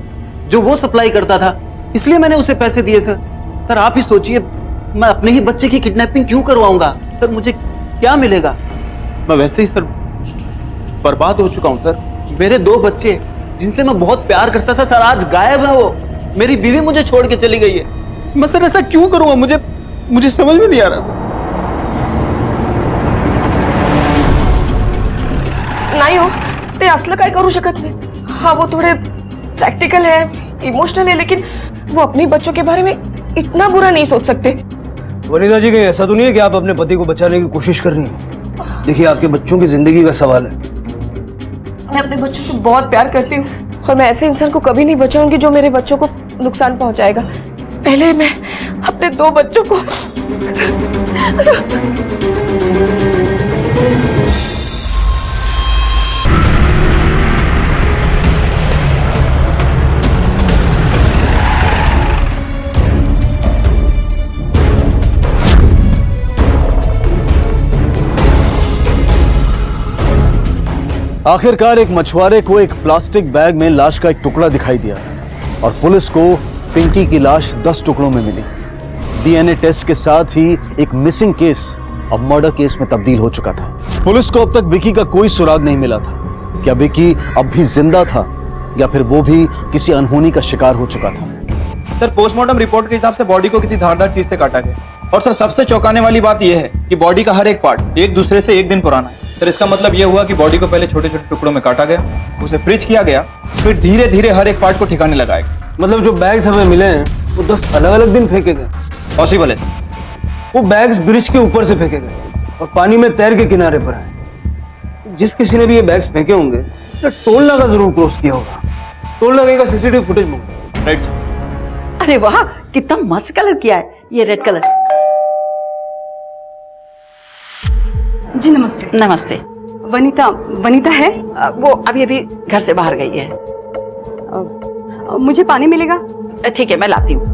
जो वो सप्लाई करता था, इसलिए मैंने उसे पैसे दिए सर। सर आप ही सोचिए, मैं अपने ही बच्चे की किडनैपिंग क्यों करवाऊंगा? सर मुझे क्या मिलेगा? मैं वैसे ही सर बर्बाद हो चुका हूं सर। मेरे 2 बच्चे जिनसे मैं बहुत प्यार करता था सर आज गायब है वो। मेरी बीवी मुझे छोड़ के चली गई है। मैं सर ऐसा क्यों करूंगा? मुझे समझ में नहीं आ रहा। नाही हो, ते असलं काय करू शकत नाही। हाँ वो थोड़े प्रैक्टिकल है, इमोशनल है, लेकिन वो अपने बच्चों के बारे में इतना बुरा नहीं सोच सकते। वनीता जी कहीं ऐसा तो नहीं है कि आप अपने पति को बचाने की कोशिश कर रही हैं? देखिए आपके बच्चों की जिंदगी का सवाल है। मैं अपने बच्चों से बहुत प्यार करती हूँ और मैं ऐसे इंसान को कभी नहीं बचाऊंगी जो मेरे बच्चों को नुकसान पहुंचाएगा। पहले मैं अपने 2 बच्चों को आखिरकार एक मछुआरे को एक प्लास्टिक बैग में लाश का एक टुकड़ा दिखाई दिया और पुलिस को पिंकी की लाश 10 टुकड़ों में मिली। डीएनए टेस्ट के साथ ही एक मिसिंग केस अब मर्डर केस में तब्दील हो चुका था। पुलिस को अब तक विकी का कोई सुराग नहीं मिला था। क्या विकी अब भी जिंदा था या फिर वो भी किसी अनहोनी का शिकार हो चुका था? सर पोस्टमार्टम रिपोर्ट के हिसाब से बॉडी को किसी धारदार चीज से काटा गया और सर सबसे चौंकाने वाली बात यह है कि बॉडी का हर एक पार्ट एक दूसरे से 1 दिन पुराना है। सर इसका मतलब यह हुआ कि बॉडी को पहले छोटे छोटे टुकड़ों में काटा गया, उसे फ्रीज किया गया, फिर धीरे धीरे हर एक पार्ट को ठिकाने लगाया गया। मतलब जो बैग्स हमें मिले हैं वो 10 अलग अलग दिन फेंके गए? पॉसिबल है सर। वो बैग्स ब्रिज के ऊपर से फेंके गए और पानी में तैर के किनारे पर आए। जिस किसी ने भी ये बैग्स फेंके होंगे तो टोल नाका जरूर क्रॉस किया होगा। टोल नाके का सीसीटीवी फुटेज मंगवाओ। Right sir. अरे वाह, कितना मस्त कलर किया है ये रेड कलर। जी नमस्ते। नमस्ते। वनीता है? वो अभी अभी घर से बाहर गई है। मुझे पानी मिलेगा? ठीक है मैं लाती हूँ।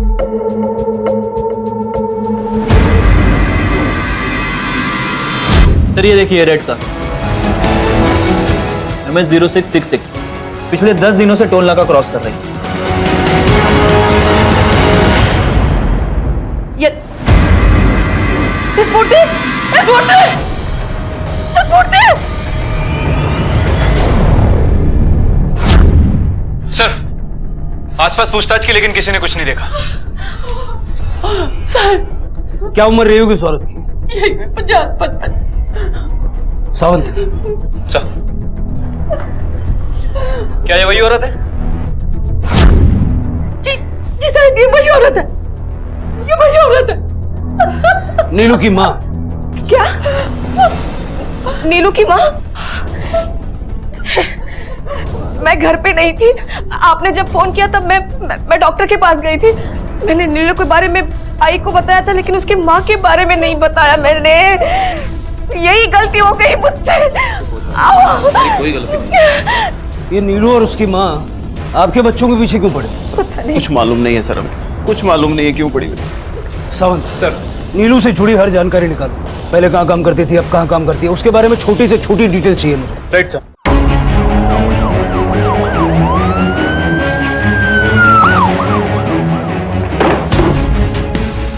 सर ये देखिए रेड का MS0666 पिछले 10 दिनों से टोल नाका क्रॉस कर रही है। सर आसपास पूछताछ की लेकिन किसी ने कुछ नहीं देखा। सर क्या उम्र रही होगी उस औरत की? यही 50-55। सावंत सर क्या ये वही औरत है? जी साहब ये वही औरत है, ये वही औरत है। नीलू की माँ? क्या? नीलू की माँ? मैं घर पे नहीं थी। आपने जब फोन किया तब मैं डॉक्टर के पास गई थी। मैंने नीलू के बारे में आई को बताया था लेकिन उसकी माँ के बारे में नहीं बताया मैंने। यही गलती हो गई मुझसे। कोई गलती नहीं। ये नीलू और उसकी माँ आपके बच्चों के पीछे क्यों पड़े? कुछ मालूम नहीं है सर, हमें कुछ मालूम नहीं है क्यों पड़ी। सावंत सर, नीलू से जुड़ी हर जानकारी निकालो। पहले कहाँ काम करती थी, अब कहाँ काम करती है, उसके बारे में छोटी से छोटी डिटेल चाहिए मुझे। Right sir.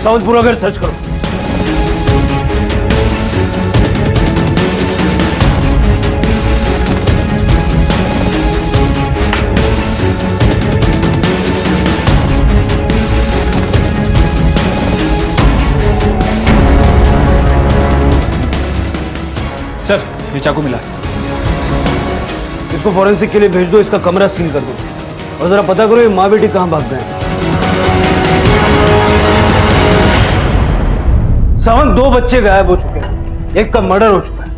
सावंत पूरा घर सर्च करो। सर ये चाकू मिला। इसको फॉरेंसिक के लिए भेज दो, इसका कमरा सील कर दो और जरा पता करो ये माँ बेटी कहाँ भाग गए हैं। सावंत, 2 बच्चे गायब हो चुके हैं, एक का मर्डर हो चुका है।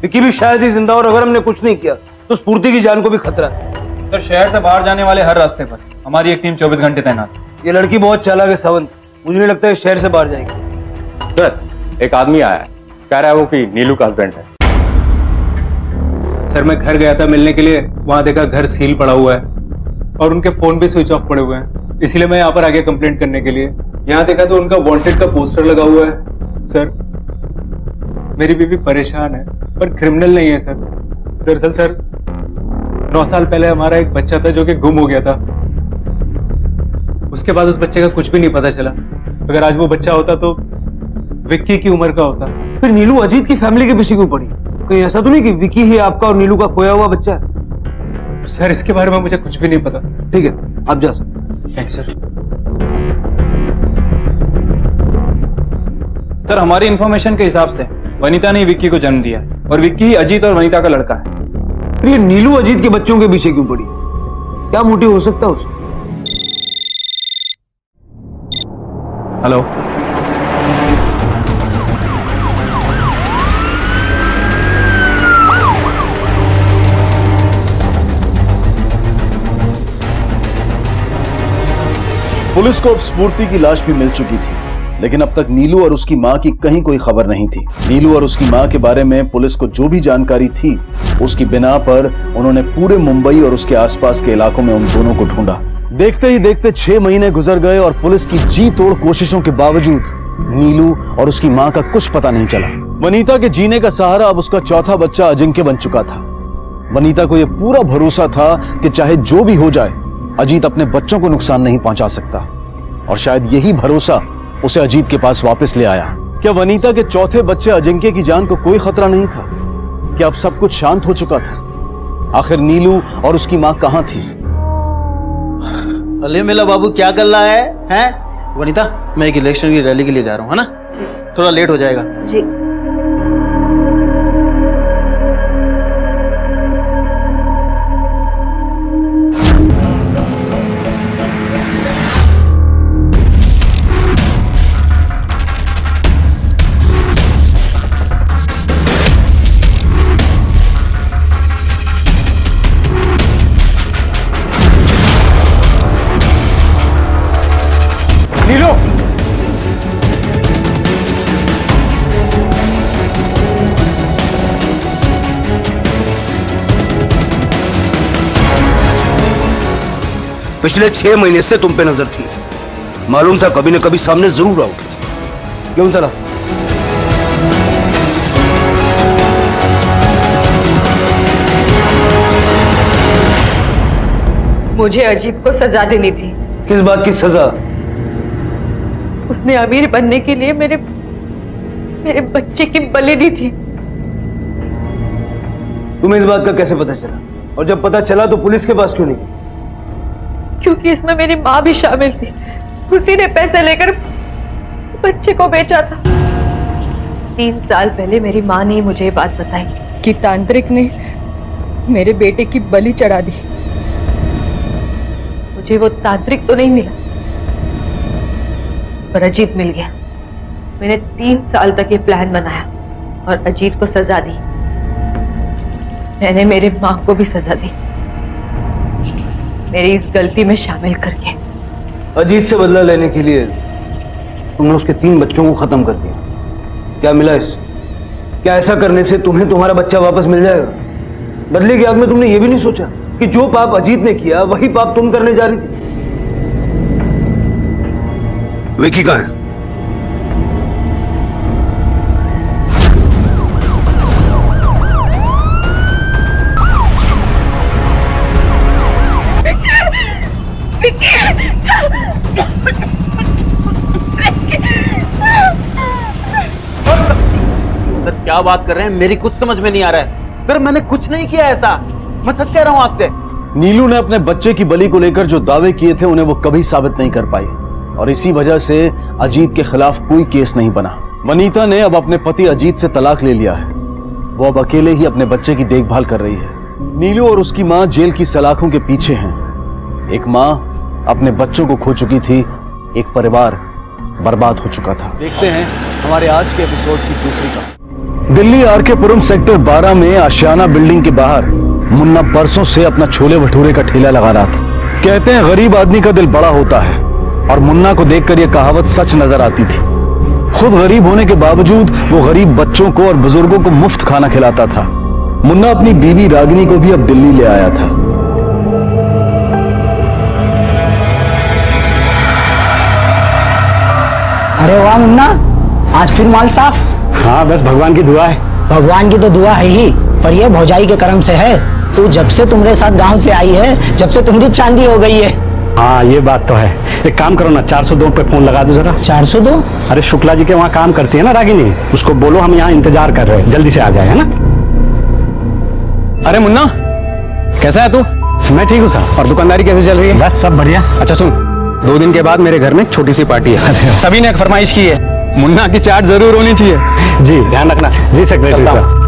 विकी भी शायद ही जिंदा, और अगर हमने कुछ नहीं किया तो स्फूर्ति की जान को भी खतरा है। सर शहर से बाहर जाने वाले हर रास्ते पर हमारी एक टीम 24 घंटे तैनात है। ये लड़की बहुत चालाक है सावंत, मुझे नहीं लगता है शहर से बाहर जाएगी। सर एक आदमी आया है, कह रहा है वो कि नीलू का हस्बैंड है। सर मैं घर गया था मिलने के लिए, वहां देखा घर सील पड़ा हुआ है और उनके फोन भी स्विच ऑफ पड़े हुए हैं, इसलिए मैं यहाँ पर आ गया कंप्लेंट करने के लिए। यहाँ देखा तो उनका वांटेड का पोस्टर लगा हुआ है। सर मेरी बीवी परेशान है पर क्रिमिनल नहीं है सर। दरअसल सर 9 साल पहले हमारा एक बच्चा था जो कि गुम हो गया था। उसके बाद उस बच्चे का कुछ भी नहीं पता चला। अगर आज वो बच्चा होता तो विक्की की उम्र का होता। फिर नीलू अजीत की फैमिली के पीछे क्यों पड़ी? कहीं ऐसा तो नहीं कि विकी ही आपका और नीलू का खोया हुआ बच्चा है? सर इसके बारे में मुझे कुछ भी नहीं पता। ठीक है, आप जा सकते। Thank you sir. सर हमारी इंफॉर्मेशन के हिसाब से वनीता ने विक्की को जन्म दिया और विक्की ही अजीत और वनीता का लड़का है। फिर ये नीलू अजीत के बच्चों के पीछे क्यों पड़ी? क्या मोटिव हो सकता है उसका? हेलो पुलिस को अब स्फूर्ति की लाश भी मिल चुकी थी, लेकिन अब तक नीलू और उसकी मां की कहीं कोई खबर नहीं थी। नीलू और उसकी मां के बारे में पुलिस को जो भी जानकारी थी उसकी बिना पर उन्होंने पूरे मुंबई और उसके आसपास के इलाकों में उन दोनों को ढूंढा। देखते ही देखते 6 महीने गुजर गए और पुलिस की जी तोड़ कोशिशों के बावजूद नीलू और उसकी मां का कुछ पता नहीं चला। वनीता के जीने का सहारा अब उसका चौथा बच्चा अजिंक्य बन चुका था। वनीता को यह पूरा भरोसा था कि चाहे जो भी हो जाए अजीत अपने बच्चों को नुकसान नहीं पहुंचा सकता, और शायद यही भरोसा उसे अजीत के पास वापस ले आया। क्या वनीता के चौथे बच्चे अजिंक्य की जान को कोई खतरा नहीं था? क्या अब सब कुछ शांत हो चुका था? आखिर नीलू और उसकी मां कहां थी? अले मेला बाबू क्या कर रहा है? हैं? वनीता, मैं एक इलेक्शन की रैली के लिए जा रहा हूँ, है ना? थोड़ा लेट हो जाएगा। जी। पिछले 6 महीने से तुम पे नजर थी, मालूम था कभी न कभी सामने जरूर आओगे। क्यों चला? मुझे अजीत को सजा देनी थी। किस बात की सजा? उसने अमीर बनने के लिए मेरे बच्चे की बलि दी थी। तुम्हें इस बात का कैसे पता चला? और जब पता चला तो पुलिस के पास क्यों नहीं? क्योंकि इसमें मेरी माँ भी शामिल थी। उसी ने पैसे लेकर बच्चे को बेचा था। 3 साल पहले मेरी माँ ने मुझे ये बात बताई कि तांत्रिक ने मेरे बेटे की बलि चढ़ा दी। मुझे वो तांत्रिक तो नहीं मिला, पर अजीत मिल गया। मैंने 3 साल तक ये प्लान बनाया और अजीत को सजा दी। मैंने मेरे माँ को भी सजा दी, मेरी इस गलती में शामिल करके। अजीत से बदला लेने के लिए तुमने उसके 3 बच्चों को खत्म कर दिया। क्या मिला इससे? क्या ऐसा करने से तुम्हें तुम्हारा बच्चा वापस मिल जाएगा? बदले की आग में तुमने ये भी नहीं सोचा कि जो पाप अजीत ने किया वही पाप तुम करने जा रही थी। विकी कहाँ है? सर क्या बात कर रहे हैं? मेरी कुछ समझ में नहीं आ रहा है। सर मैंने कुछ नहीं किया ऐसा, मैं सच कह रहा हूं आपसे। नीलू ने अपने बच्चे की बलि को लेकर जो दावे किए थे उन्हें वो कभी साबित नहीं कर पाई और इसी वजह से अजीत के खिलाफ कोई केस नहीं बना। वनीता ने अब अपने पति अजीत से तलाक ले लिया है। वो अब अकेले ही अपने बच्चे की देखभाल कर रही है। नीलू और उसकी मां जेल की सलाखों के पीछे हैं। एक मां अपने बच्चों को खो चुकी थी, एक परिवार बर्बाद हो चुका था। देखते हैं हमारे आज के एपिसोड की दूसरी कहानी। दिल्ली आरकेपुरम सेक्टर 12 में आशियाना बिल्डिंग के बाहर मुन्ना परसों से अपना छोले भटूरे का ठेला लगा रहा था। कहते हैं गरीब आदमी का दिल बड़ा होता है और मुन्ना को देखकर यह कहावत सच नजर आती थी। खुद गरीब होने के बावजूद वो गरीब बच्चों को और बुजुर्गों को मुफ्त खाना खिलाता था। मुन्ना अपनी बीवी रागिनी को भी अब दिल्ली ले आया था। अरे वाह मुन्ना, आज फिर माल साफ। हाँ बस भगवान की दुआ है। भगवान की तो दुआ है ही, पर ये भौजाई के कर्म से है। तू जब से तुम्हारे साथ गांव से आई है, जब से तुम्हारी चांदी हो गई है। हाँ ये बात तो है। एक काम करो ना, 402 पे फोन लगा दो जरा। 402? अरे शुक्ला जी के वहाँ काम करती है ना रागिनी, उसको बोलो हम यहाँ इंतजार कर रहे हैं, जल्दी से आ जाए, है ना। अरे मुन्ना, कैसा है तू? मैं ठीक हूँ सर। और दुकानदारी कैसे चल रही है? बस सब बढ़िया। अच्छा सुन, 2 दिन के बाद मेरे घर में एक छोटी सी पार्टी है। सभी ने एक फरमाइश की है, मुन्ना की चाट जरूर होनी चाहिए। जी ध्यान रखना। जी सेक्रेटरी साहब।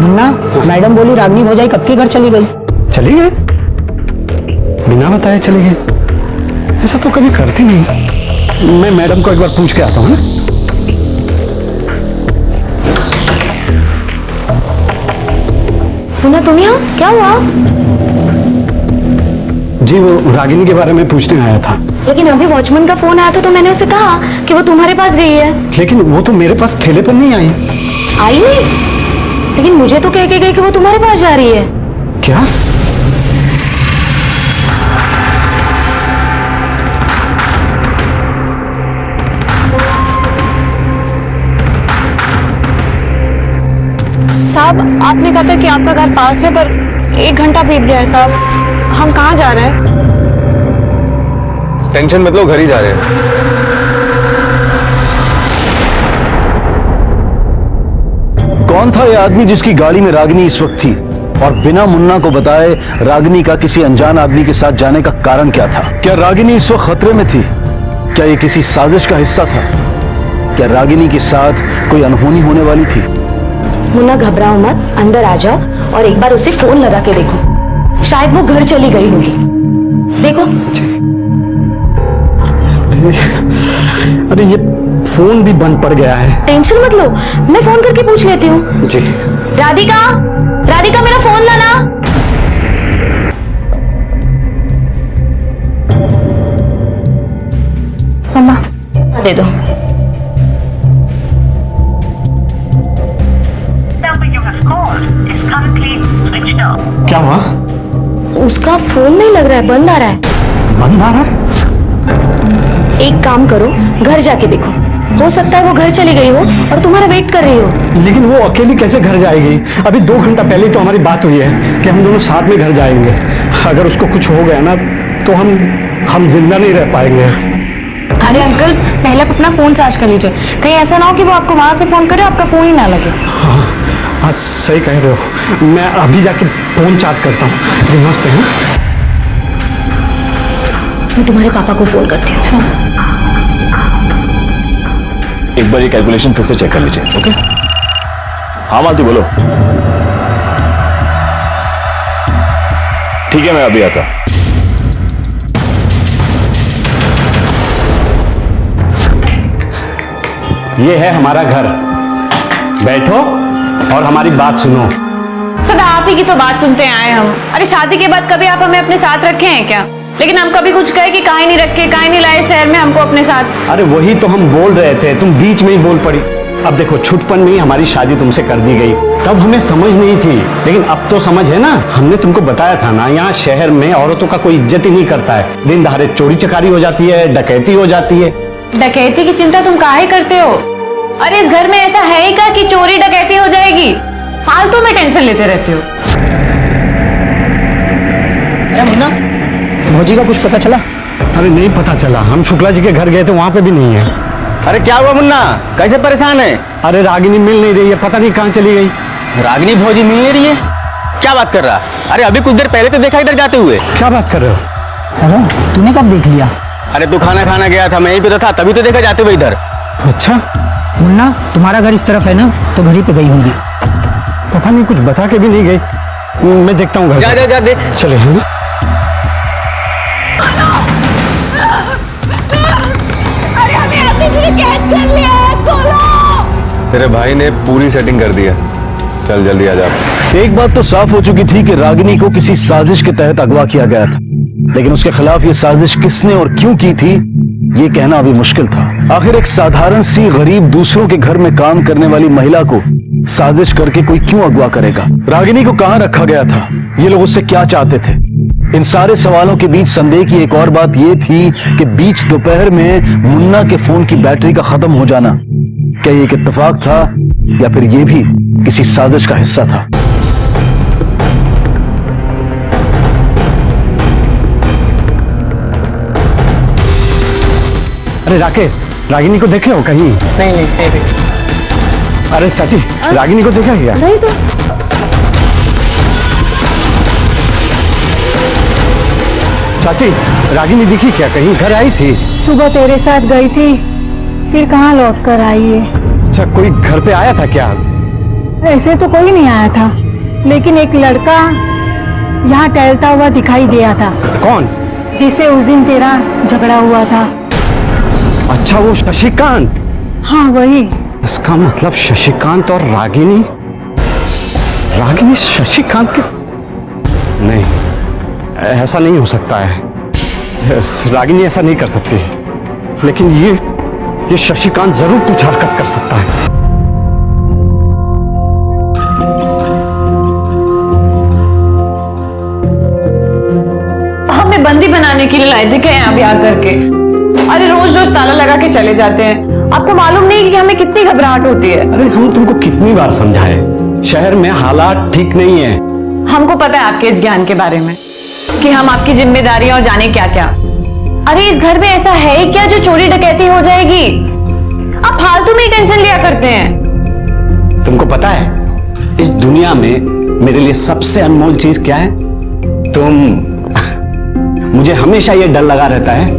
मुन्ना, मैडम बोली रागिनी भौजाई कब के घर चली गई? चली गई? बिना बताए चली गई? ऐसा तो कभी करती नहीं। मैं मैडम को एक बार पूछ के आता हूँ। मुन्ना तुम यहाँ क्या हुआ? जी वो रागिनी के बारे में पूछने आया था। लेकिन अभी वॉचमैन का फोन आया था तो मैंने उसे कहा कि वो तुम्हारे पास गई है। लेकिन वो तो मेरे पास ठेले पर नहीं आई। आई नहीं? लेकिन मुझे तो कह के गई कि वो तुम्हारे पास जा रही है। क्या? साहब आपने कहा था कि आपका घर पास है, पर 1 घंटा बीत गया है साहब। हम कहाँ जा रहे हैं? टेंशन मत लो, घर ही जा रहे हैं। कौन था यह आदमी जिसकी गाड़ी में रागिनी इस वक्त थी और बिना मुन्ना को बताए रागिनी का किसी अनजान आदमी के साथ जाने का कारण क्या था? क्या रागिनी इस वक्त खतरे में थी? क्या यह किसी साजिश का हिस्सा था? क्या रागिनी के साथ कोई अनहोनी होने वाली थी? मुन्ना घबराओ मत, अंदर आ जाओ और एक बार उसे फोन लगा के देखो, शायद वो घर चली गई होगी। देखो। अरे ये फोन भी बंद पड़ गया है। टेंशन मत लो, मैं फोन करके पूछ लेती हूँ। जी। राधिका, राधिका मेरा फोन लाना। मम्मा दे दो। क्या हुआ? उसका फोन नहीं लग रहा है, बंद आ रहा है। बंद आ रहा है? एक काम करो, घर जाके देखो, हो सकता है वो घर चली गई हो और तुम्हारा वेट कर रही हो। लेकिन वो अकेली कैसे घर जाएगी? अभी 2 घंटा पहले तो हमारी बात हुई है कि हम दोनों साथ में घर जाएंगे। अगर उसको कुछ हो गया ना तो हम जिंदा नहीं रह पाएंगे। अरे अंकल, पहले आप अपना फोन चार्ज कर लीजिए, कहीं ऐसा ना हो कि वो आपको वहां से फोन करे, आपका फोन ही ना लगे। हाँ सही कह रहे हो, मैं अभी जाके फोन चार्ज करता हूँ। जी नमस्ते। हैं मैं तुम्हारे पापा को फोन करती हूँ। एक बार ये कैलकुलेशन फिर से चेक कर लीजिए। ओके? हाँ मालती बोलो। ठीक है मैं अभी आता। ये है हमारा घर, बैठो और हमारी बात सुनो। सदा आप ही की तो बात सुनते आए हम। अरे शादी के बाद कभी आप हमें अपने साथ रखे हैं क्या? लेकिन हम कभी कुछ कहे कि काहे नहीं रखे, काहे नहीं लाए शहर में हमको अपने साथ? अरे वही तो हम बोल रहे थे, तुम बीच में ही बोल पड़ी। अब देखो, छुटपन में ही हमारी शादी तुमसे कर दी गई। तब हमें समझ नहीं थी, लेकिन अब तो समझ है ना। हमने तुमको बताया था ना, यहाँ शहर में औरतों का कोई इज्जत ही नहीं करता है। दिन दहाड़े चोरी चकारी हो जाती है, डकैती हो जाती है। डकैती की चिंता तुम काहे करते हो? अरे इस घर में ऐसा है ही क्या कि चोरी डकैती हो जाएगी? फालतू में टेंशन लेते रहते हो। मुन्ना, भौजी का कुछ पता चला? अरे नहीं पता चला, हम शुक्ला जी के घर गए थे, वहां पे भी नहीं है। अरे क्या हुआ मुन्ना, कैसे परेशान है? अरे रागिनी मिल नहीं रही है, पता नहीं कहाँ चली गई। रागिनी भौजी मिल नहीं रही है? क्या बात कर रहा? अरे अभी कुछ देर पहले तो देखा इधर जाते हुए। क्या बात कर रहे हो? अरे तूने कब देख लिया? अरे तू खाना गया था, मैं यहीं पे था, तभी तो देखा जाते हुए इधर। अच्छा मुन्ना, तुम्हारा घर इस तरफ है ना, तो घर ही पे गई होंगी। पता नहीं, कुछ बता के भी नहीं गई। मैं देखता हूँ घर। जा देख। चले। तेरे भाई ने पूरी सेटिंग कर दिया, चल जल्दी आ जा। एक बात तो साफ हो चुकी थी कि रागिनी को किसी साजिश के तहत अगवा किया गया था, लेकिन उसके खिलाफ ये साजिश किसने और क्यों की थी, ये कहना अभी मुश्किल था। आखिर एक साधारण सी गरीब दूसरों के घर में काम करने वाली महिला को साजिश करके कोई क्यों अगवा करेगा? रागिनी को कहां रखा गया था? ये लोग उससे क्या चाहते थे? इन सारे सवालों के बीच संदेह की एक और बात यह थी कि बीच दोपहर में मुन्ना के फोन की बैटरी का खत्म हो जाना, क्या ये एक इत्तेफाक था या फिर ये भी किसी साजिश का हिस्सा था? अरे राकेश, रागिनी को देखे हो कहीं? नहीं। अरे चाची, रागिनी को देखा क्या? नहीं तो चाची, रागिनी दिखी क्या? कहीं घर आई थी? सुबह तेरे साथ गई थी, फिर कहाँ लौट कर आई है। अच्छा, कोई घर पे आया था क्या? ऐसे तो कोई नहीं आया था, लेकिन एक लड़का यहाँ टहलता हुआ दिखाई दिया था। कौन? जिससे उस दिन तेरा झगड़ा हुआ था। अच्छा, वो शशिकांत। हाँ वही। इसका मतलब शशिकांत और रागिनी शशिकांत के? नहीं, ऐसा नहीं हो सकता है। रागिनी ऐसा नहीं कर सकती, लेकिन ये शशिकांत जरूर कुछ हरकत कर सकता है। हमें बंदी बनाने के लिए लाए थे क्या यहाँ ब्याह करके? अरे रोज रोज ताला लगा के चले जाते हैं। आपको मालूम नहीं कि हमें कितनी घबराहट होती है? अरे हम तुमको कितनी बार समझाए, शहर में हालात ठीक नहीं है। हमको पता है आपके इस ज्ञान के बारे में कि हम आपकी जिम्मेदारी और जाने क्या क्या। अरे इस घर में ऐसा है ही क्या जो चोरी डकैती हो जाएगी? आप फालतू में ही टेंशन लिया करते हैं। तुमको पता है इस दुनिया में मेरे लिए सबसे अनमोल चीज क्या है? तुम। मुझे हमेशा ये डर लगा रहता है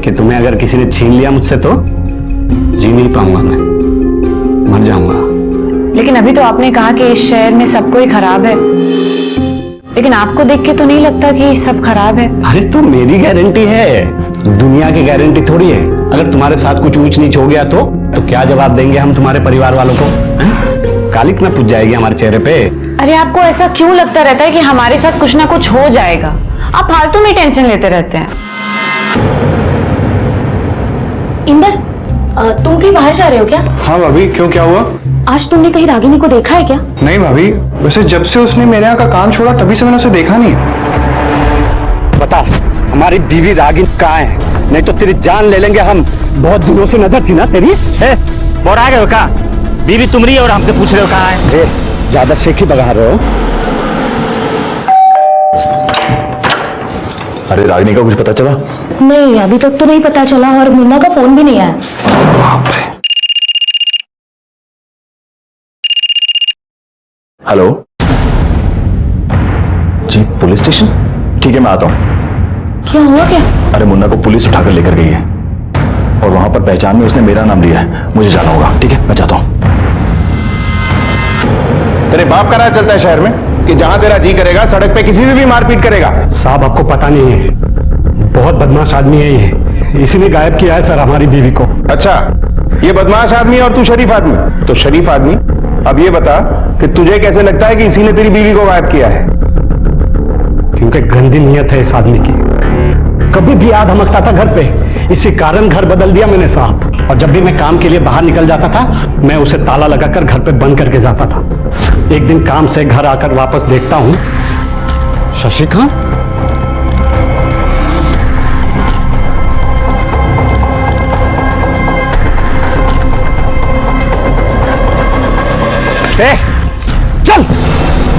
कि तुम्हें अगर किसी ने छीन लिया मुझसे तो जी नहीं पाऊंगा, मैं मर जाऊंगा। लेकिन अभी तो आपने कहा कि इस शहर में सब कोई खराब है, लेकिन आपको देख के तो नहीं लगता कि सब खराब है। अरे तो मेरी गारंटी है, दुनिया की गारंटी थोड़ी है। अगर तुम्हारे साथ कुछ ऊंच नीच हो गया तो क्या जवाब देंगे हम तुम्हारे परिवार वालों को? कालिक ना पूछ जाएगी हमारे चेहरे पे। अरे आपको ऐसा क्यों लगता रहता है कि हमारे साथ कुछ ना कुछ हो जाएगा? आप फालतू में टेंशन लेते रहते हैं। इंदर, तुम कहीं बाहर जा रहे हो क्या? हाँ भाभी, क्यों, क्या हुआ? आज तुमने कहीं रागिनी को देखा है क्या? नहीं भाभी, वैसे जब से उसने मेरे यहाँ का काम छोड़ा तभी से मैंने उसे देखा नहीं। बता, हमारी बीवी रागिनी कहाँ है? नहीं तो तेरी जान ले लेंगे हम। बहुत दिनों से नजर थी ना तेरी। और आ गए हो का? बीवी तुम रही है और हमसे पूछ रहे हो कहाँ है? ज्यादा शेखी बगा रहे हो। अरे रागिनी का कुछ पता चला? नहीं, अभी तक तो नहीं पता चला और मुन्ना का फोन भी नहीं आया। हेलो जी, पुलिस स्टेशन? ठीक है, मैं आता हूँ। क्या हुआ क्या? अरे मुन्ना को पुलिस उठाकर लेकर गई है और वहां पर पहचान में उसने मेरा नाम लिया है। मुझे जाना होगा। ठीक है, मैं जाता हूँ। तेरे बाप का राज चलता है शहर में कि जहां तेरा जी करेगा सड़क पे किसी से भी मारपीट करेगा। साहब, आपको पता नहीं है, बहुत बदमाश आदमी है ये, इसी ने गायब किया है सर हमारी बीवी को। अच्छा, ये बदमाश आदमी और तू शरीफ आदमी। तो शरीफ आदमी, अब ये बता कि तुझे कैसे लगता है कि इसी ने तेरी बीवी को गायब किया है? क्योंकि गंदी नीयत है इस आदमी की। कभी भी आ धमकता था घर पे, इसी कारण घर बदल दिया मैंने साहब। और जब भी मैं काम के लिए बाहर निकल जाता था, मैं उसे ताला लगाकर घर पे बंद करके जाता था। एक दिन काम से घर आकर वापस देखता हूं, शशिकांत चल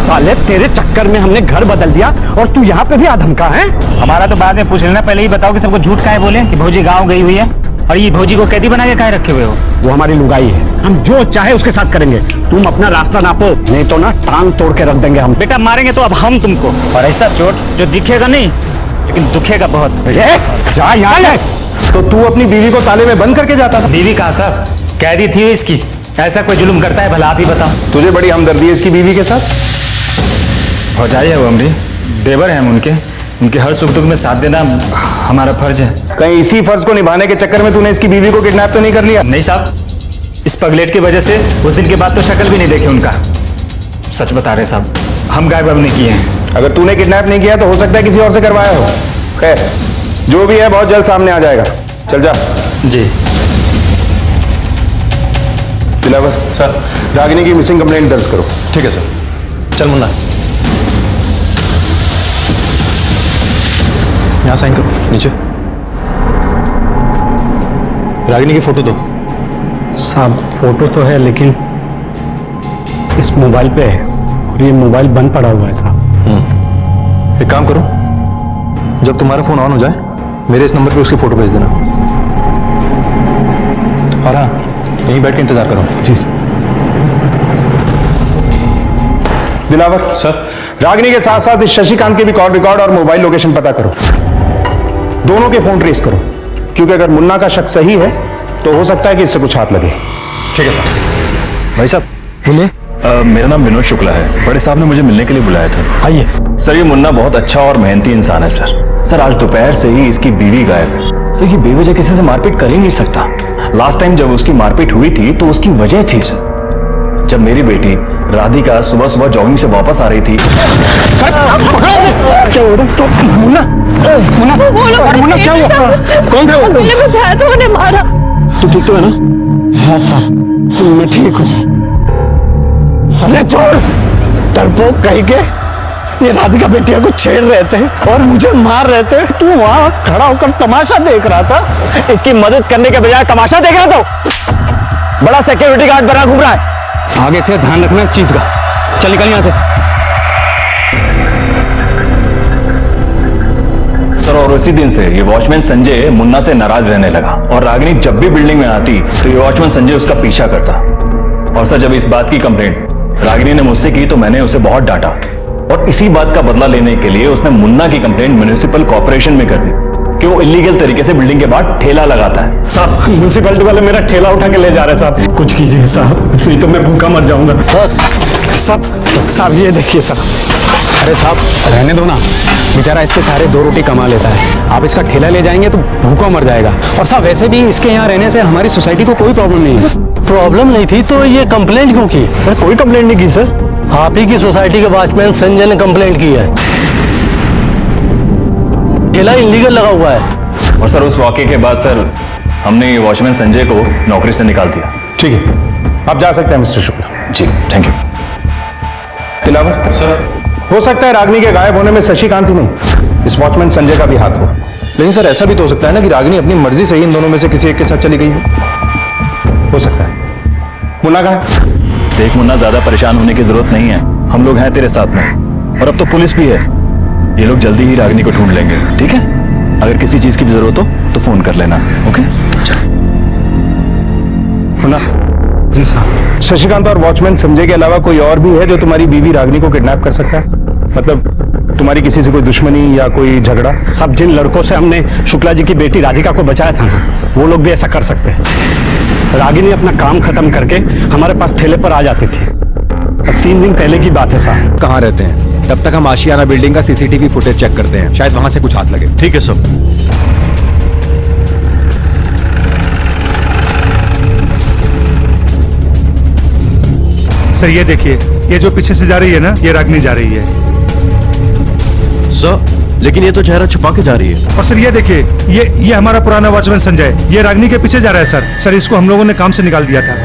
साले, तेरे चक्कर में हमने घर बदल दिया और तू यहाँ पे भी आधमका है। हमारा तो बाद में पूछ लेना, पहले ही बताओ कि सबको झूठ काहे बोले कि भौजी गांव गई हुई है, और ये भौजी को कैदी बना के काहे रखे हुए हो? वो हमारी लुगाई है, हम जो चाहे उसके साथ करेंगे। तुम अपना रास्ता नापो, नहीं तो ना टांग तोड़ के रख देंगे हम। बेटा मारेंगे तो अब हम तुमको, और ऐसा चोट जो दिखेगा नहीं लेकिन दुखेगा बहुत। जा यहाँ। तो तू अपनी बीवी को ताले में बंद करके जाता था? बीवी कहाँ साहब, कैदी थी इसकी। ऐसा कोई जुल्म करता है भला आप ही बताओ। तुझे बड़ी हमदर्दी है इसकी बीवी के साथ? भौजाई है वो हमारी, देवर हैं हम उनके हर सुख दुख में साथ देना हमारा फर्ज है। कहीं इसी फर्ज को निभाने के चक्कर में तूने इसकी बीवी को किडनैप तो नहीं कर लिया? नहीं साहब, इस पगलेट की वजह से उस दिन के बाद तो शक्ल भी नहीं देखे उनका। सच बता रहे साहब, हम गायब अब नहीं किए हैं। अगर तूने किडनैप नहीं किया तो हो सकता है किसी और से करवाया हो। खैर जो भी है बहुत जल्द सामने आ जाएगा। चल जा। जी दिलावर सर, रागिनी की मिसिंग कंप्लेंट दर्ज करो। ठीक है सर। चल मुन्ना, यहाँ साइन करो नीचे। रागिनी की फोटो दो। साहब फोटो तो है लेकिन इस मोबाइल पे है और ये मोबाइल बंद पड़ा हुआ है साहब। एक काम करो, जब तुम्हारा फोन ऑन हो जाए मेरे इस नंबर पे उसकी फोटो भेज देना। और हाँ, यहीं बैठ के इंतजार करो। जी सर। दिलावर सर, रागिनी के साथ साथ इस शशिकांत के भी कॉल रिकॉर्ड और मोबाइल लोकेशन पता करो। दोनों के फोन ट्रेस करो, क्योंकि अगर मुन्ना का शक सही है तो हो सकता है कि इससे कुछ हाथ लगे। ठीक है सर। भाई साहब बोले। मेरा नाम विनोद शुक्ला है, बड़े साहब ने मुझे मिलने के लिए बुलाया था। आइए। सर ये मुन्ना बहुत अच्छा और मेहनती इंसान है सर। आज दोपहर से ही इसकी बीवी गायब है। सर ये बेवजह किसी से मारपीट कर ही नहीं सकता। लास्ट टाइम जब उसकी मारपीट हुई थी तो उसकी वजह थी सर, जब मेरी बेटी राधिका सुबह सुबह जॉगिंग से वापस आ रही थी। मुन्ना क्या हुआ? कौन था वो? बुझाया तो उन्हें मारा। तू ठीक तो है ना? हाँ साहब मैं ठीक हूँ। अरे छोड़, डरपोक कहीं के ये राधिका बेटिया को छेड़ रहे थे और मुझे मार रहे थे। तू वहां खड़ा होकर तमाशा देख रहा था। इसकी मदद करने के बजाय तमाशा देख रहा था। बड़ा सिक्योरिटी गार्ड बना घूम रहा है। आगे से ध्यान रखना इस चीज का। चल निकल यहां से। सर और उसी दिन से ये वॉचमैन संजय मुन्ना से नाराज रहने लगा और रागिनी जब भी बिल्डिंग में आती तो ये वॉचमैन संजय उसका पीछा करता। और सर जब इस बात की कंप्लेंट रागिनी ने मुझसे की तो मैंने उसे बहुत डांटा और इसी बात का बदला लेने के लिए उसने मुन्ना की कंप्लेंट म्युनिसिपल कॉर्पोरेशन में कर दी कि वो इलीगल तरीके से बिल्डिंग के बाहर ठेला लगाता है। साहब म्युनिसिपैलिटी वाले मेरा ठेला उठा के ले जा रहे हैं साहब। कुछ कीजिए साहब, नहीं तो मैं भूखा मर जाऊंगा। बस साहब ये देखिए साहब। अरे साहब रहने दो ना, बेचारा इसके सारे 2 रोटी कमा लेता है। आप इसका ठेला ले जाएंगे तो भूखा मर जाएगा। और साहब वैसे भी इसके यहाँ रहने से हमारी सोसाइटी को कोई प्रॉब्लम नहीं है। प्रॉब्लम नहीं थी तो ये कंप्लेंट क्यों की? सर कोई कंप्लेंट नहीं की सर, आप ही की सोसाइटी के वॉचमैन संजय ने कंप्लेंट की है। ठेला इलीगल लगा हुआ है। और सर उस वाकये के बाद सर हमने वॉचमैन संजय को नौकरी से निकाल दिया। ठीक है, आप जा सकते हैं मिस्टर शुक्ला। जी थैंक यू। दिलावर सर, हो सकता है रागिनी के गायब होने में शशिकांत ही नहीं, इस वॉचमैन संजय का भी हाथ हो। लेकिन सर ऐसा भी तो हो सकता है ना कि रागिनी अपनी मर्जी से ही इन दोनों में से किसी एक के साथ चली गई हो सकता है। मुन्ना कहाँ है? देख मुन्ना, ज्यादा परेशान होने की जरूरत नहीं है, हम लोग हैं तेरे साथ में और अब तो पुलिस भी है। ये लोग जल्दी ही रागिनी को ढूंढ लेंगे, ठीक है? अगर किसी चीज की भी जरूरत हो तो फोन कर लेना। ओके चल। मुन्ना। जी साहब। शशिकांत और वॉचमैन संजय के अलावा कोई और भी है जो तुम्हारी बीवी रागिनी को किडनैप कर सकता है? मतलब तुम्हारी किसी से कोई दुश्मनी या कोई झगड़ा? सब जिन लड़कों से हमने शुक्ला जी की बेटी राधिका को बचाया था ना, वो लोग भी ऐसा कर सकते हैं। रागिनी अपना काम खत्म करके हमारे पास ठेले पर आ जाती थी। अब 3 दिन पहले की बात है साहब। कहाँ रहते हैं? तब तक हम आशियाना बिल्डिंग का सीसीटीवी फुटेज चेक करते हैं, शायद वहां से कुछ हाथ लगे। ठीक है सब। सर ये देखिए, ये जो पीछे से जा रही है ना, ये रागिनी जा रही है। सर लेकिन ये तो चेहरा छुपा के जा रही है। और सर ये देखिए, ये हमारा पुराना वॉचमैन संजय, ये रागिनी के पीछे जा रहा है सर। इसको हम लोगों ने काम से निकाल दिया था।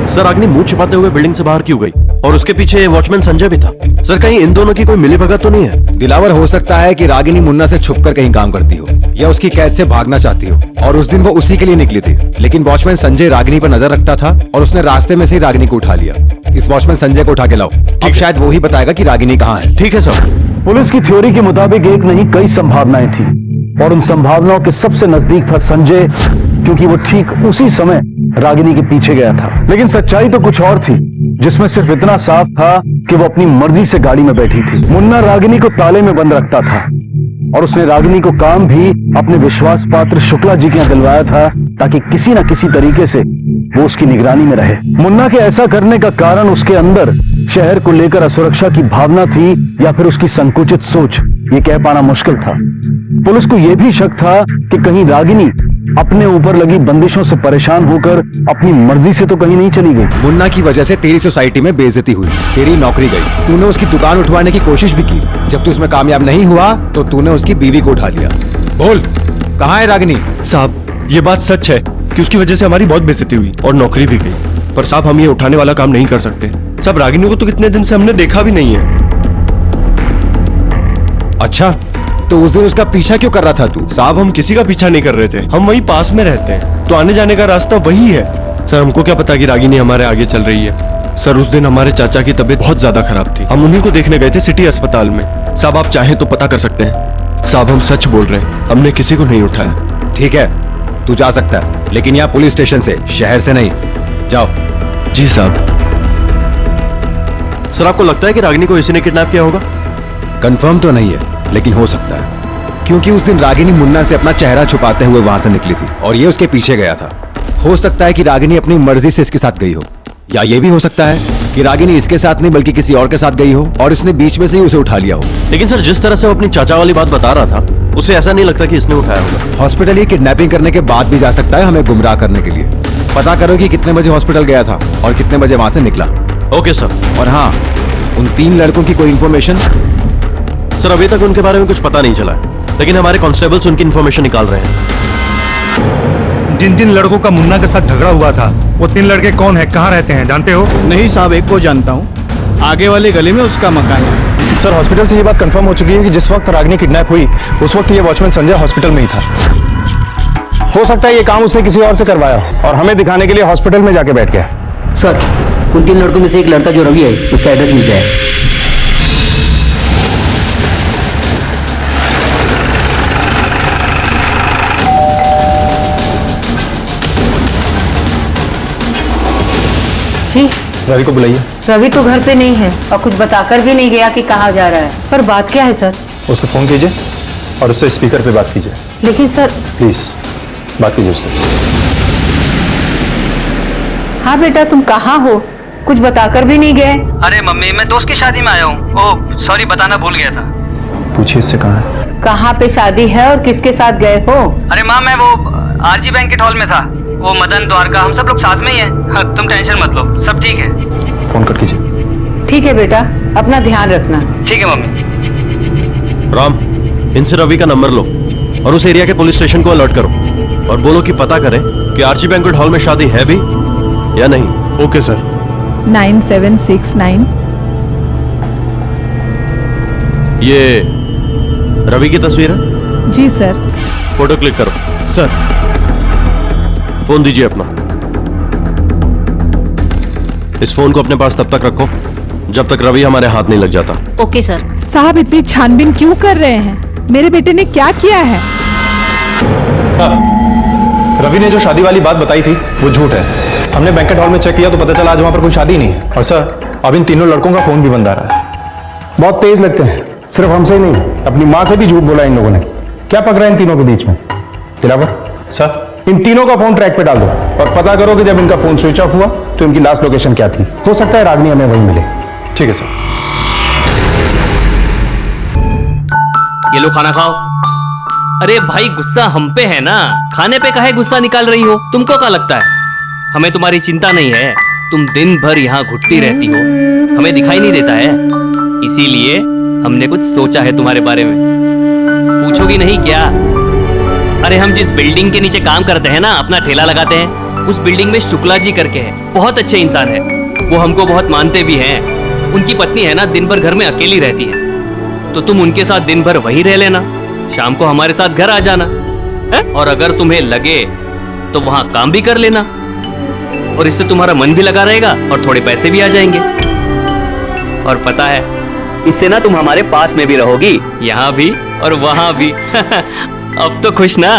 सर रागिनी मुंह छिपाते हुए बिल्डिंग से बाहर क्यों गई? और उसके पीछे वॉचमैन संजय भी था। सर कहीं इन दोनों की कोई मिलीभगत तो नहीं है? दिलावर, हो सकता है कि रागिनी मुन्ना से छुपकर कहीं काम करती हो या उसकी कैद से भागना चाहती हो, और उस दिन वो उसी के लिए निकली थी। लेकिन वॉचमैन संजय रागिनी पर नजर रखता था और उसने रास्ते में से ही रागिनी को उठा लिया। इस वॉचमैन संजय को उठा के लाओ, अब शायद वो ही बताएगा कि रागिनी कहाँ है। ठीक है सर। पुलिस की थ्योरी के मुताबिक एक नहीं कई संभावनाएं थी और उन संभावनाओं के सबसे नजदीक था संजय, क्योंकि वो ठीक उसी समय रागिनी के पीछे गया था। लेकिन सच्चाई तो कुछ और थी, जिसमें सिर्फ इतना साफ था कि वो अपनी मर्जी से गाड़ी में बैठी थी। मुन्ना रागिनी को ताले में बंद रखता था और उसने रागिनी को काम भी अपने विश्वास पात्र शुक्ला जी के यहाँ दिलवाया था, ताकि किसी न किसी तरीके से वो उसकी निगरानी में रहे। मुन्ना के ऐसा करने का कारण उसके अंदर शहर को लेकर असुरक्षा की भावना थी या फिर उसकी संकुचित सोच, ये कह पाना मुश्किल था। पुलिस को यह भी शक था कि कहीं रागिनी अपने ऊपर लगी बंदिशों से परेशान होकर अपनी मर्जी से तो कहीं नहीं चली गई। मुन्ना की वजह से तेरी सोसाइटी में बेइज्जती हुई, तेरी नौकरी गई, तूने उसकी दुकान उठवाने की कोशिश भी की। जब तू उसमें कामयाब नहीं हुआ तो तूने उसकी बीवी को उठा लिया। बोल, कहाँ है रागिनी? साहब ये बात सच है कि उसकी वजह से हमारी बहुत बेइज्जती हुई और नौकरी भी गई, पर साहब हम ये उठाने वाला काम नहीं कर सकते। साहब रागिनी को तो कितने दिन से हमने देखा भी नहीं है। अच्छा, तो उस दिन उसका पीछा क्यों कर रहा था तू? साहब हम किसी का पीछा नहीं कर रहे थे, हम वहीं पास में रहते हैं, तो आने जाने का रास्ता वही है। सर हमको क्या पता कि रागिनी हमारे आगे चल रही है। सर उस दिन हमारे चाचा की तबीयत बहुत ज्यादा खराब थी, हम उन्हीं को देखने गए थे सिटी अस्पताल में। साहब आप चाहें तो पता कर सकते हैं। साहब हम सच बोल रहे हैं, हमने किसी को नहीं उठाया। ठीक है, तू जा सकता है, लेकिन यहाँ पुलिस स्टेशन से, शहर से नहीं। जाओ। जी साहब। सर आपको लगता है कि रागिनी को इसी ने किडनैप किया होगा? कंफर्म तो नहीं है, लेकिन हो सकता है, क्योंकि उस दिन रागिनी मुन्ना से अपना चेहरा छुपाते हुए वहां से निकली थी और ये उसके पीछे गया था। हो सकता है कि रागिनी अपनी मर्जी से इसके साथ गई हो, या ये भी हो सकता है कि रागिनी इसके साथ नहीं बल्कि किसी और के साथ गई हो और इसने बीच में से ही उसे उठा लिया हो। लेकिन सर जिस तरह से वो अपनी चाचा वाली बात बता रहा था, उसे ऐसा नहीं लगता कि इसने उठाया होगा। हॉस्पिटल ये किडनैपिंग करने के बाद भी जा सकता है हमें गुमराह करने के लिए। पता करो कि कितने बजे हॉस्पिटल गया था और कितने बजे वहां से निकला। Okay sir. और हाँ, उन 3 लड़कों की कोई इन्फॉर्मेशन? सर अभी तक उनके बारे में कुछ पता नहीं चला है, लेकिन हमारे कांस्टेबल्स उनकी इन्फॉर्मेशन निकाल रहे हैं। जिन लड़कों का मुन्ना के साथ झगड़ा हुआ था, वो 3 लड़के कौन है, कहाँ रहते हैं, जानते हो? नहीं साहब, एक को जानता हूँ, आगे वाले गली में उसका मकान है। सर हॉस्पिटल से ये बात कंफर्म हो चुकी है कि जिस वक्त रागिनी किडनैप हुई उस वक्त ये वॉचमैन संजय हॉस्पिटल में ही था। हो सकता है ये काम उसने किसी और से करवाया और हमें दिखाने के लिए हॉस्पिटल में जाके बैठ गया। सर, उन 3 लड़कों में से एक लड़का जो रवि है, उसका एड्रेस मिल गया है। रवि को बुलाइए। रवि तो घर पे नहीं है और कुछ बताकर भी नहीं गया कि कहाँ जा रहा है। पर बात क्या है सर? उसको फोन कीजिए और उससे स्पीकर पे बात कीजिए। लेकिन सर। प्लीज बात कीजिए उससे। हाँ बेटा, तुम कहाँ हो? कुछ बताकर भी नहीं गए। अरे मम्मी, मैं दोस्त की शादी में आया हूँ। ओह सॉरी, बताना भूल गया था। पूछिए इससे कहाँ है। कहाँ पे शादी है और किसके साथ गए हो? अरे माँ, मैं वो आरजी बैंकेट हॉल में था। वो मदन, द्वारका, हम सब लोग साथ में ही हैं। हाँ, तुम टेंशन मत लो, सब ठीक है। फोन कट कीजिए। ठीक है बेटा, अपना ध्यान रखना। ठीक है मम्मी। राम, इनसे रवि का नंबर लो और उस एरिया के पुलिस स्टेशन को अलर्ट करो और बोलो कि पता करें कि आरजी बैंकेट हॉल में शादी है भी या नहीं। Okay sir. 9769। ये रवि की तस्वीर है? जी सर। फोटो क्लिक करो। सर। फोन दीजिए अपना। इस फोन को अपने पास तब तक रखो जब तक रवि हमारे हाथ नहीं लग जाता। Okay sir. साहब इतनी छानबीन क्यों कर रहे हैं? मेरे बेटे ने क्या किया है? रवि ने जो शादी वाली बात बताई थी वो झूठ है। हमने बैंकेट हॉल में चेक किया तो पता चला आज वहां पर कोई शादी नहीं है। और सर, अब इन तीनों लड़कों का फोन भी बंद आ रहा है। बहुत तेज लगते हैं, सिर्फ हमसे ही नहीं, अपनी माँ से भी झूठ बोला इन लोगों ने। क्या पकड़ा इन तीनों के बीच में? दिलावर सर, इन तीनों का फोन ट्रैक पे डाल दो और पता करो कि जब इनका फोन स्विच ऑफ हुआ तो इनकी लास्ट लोकेशन क्या थी। हो सकता है रागिनी हमें वहीं मिले। ठीक है सर। ये लो खाना खाओ। अरे भाई, गुस्सा हम पे है ना, खाने पे काहे गुस्सा निकाल रही हो? तुमको क्या लगता है हमें तुम्हारी चिंता नहीं है? तुम दिन भर यहाँ घुटती रहती हो, हमें दिखाई नहीं देता है? इसीलिए हमने कुछ सोचा है तुम्हारे बारे में। पूछोगी नहीं क्या? अरे हम जिस बिल्डिंग के नीचे काम करते हैं ना, अपना ठेला लगाते हैं, उस बिल्डिंग में शुक्ला जी करके है, बहुत अच्छे इंसान है। वो हमको बहुत मानते भी हैं। उनकी पत्नी है ना, दिन भर घर में अकेली रहती है, तो तुम उनके साथ दिन भर वहीं रह लेना, शाम को हमारे साथ घर आ जाना है? और अगर तुम्हें लगे तो वहां काम भी कर लेना, और इससे तुम्हारा मन भी लगा रहेगा और थोड़े पैसे भी आ जाएंगे। और पता है, इससे ना तुम हमारे पास में भी रहोगी, यहाँ भी और वहां भी। अब तो खुश ना?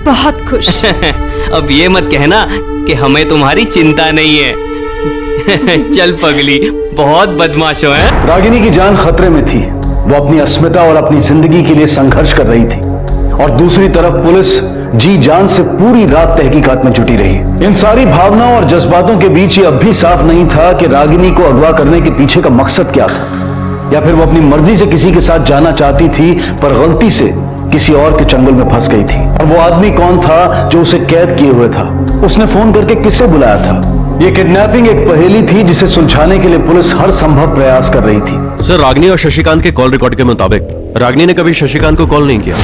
बहुत खुश। अब ये मत कहना कि हमें तुम्हारी चिंता नहीं है। चल पगली, बहुत बदमाश हो हैं? रागिनी की जान खतरे में थी। वो अपनी अस्मिता और अपनी जिंदगी के लिए संघर्ष कर रही थी, और दूसरी तरफ पुलिस जी जान से पूरी रात तहकीकात में जुटी रही। इन सारी भावनाओं और जज्बातों के बीच ये अब भी साफ नहीं था कि रागिनी को अगवा करने के पीछे का मकसद क्या था, या फिर वो अपनी मर्जी से किसी के साथ जाना चाहती थी पर गलती से किसी और के चंगुल में फंस गई थी। और वो आदमी कौन था जो उसे कैद किए हुए था? उसने फोन करके किससे बुलाया था? ये किडनैपिंग एक पहेली थी जिसे सुलझाने के लिए पुलिस हर संभव प्रयास कर रही थी। सर, रागिनी और शशिकांत के कॉल रिकॉर्ड के मुताबिक रागिनी ने कभी शशिकांत को कॉल नहीं किया,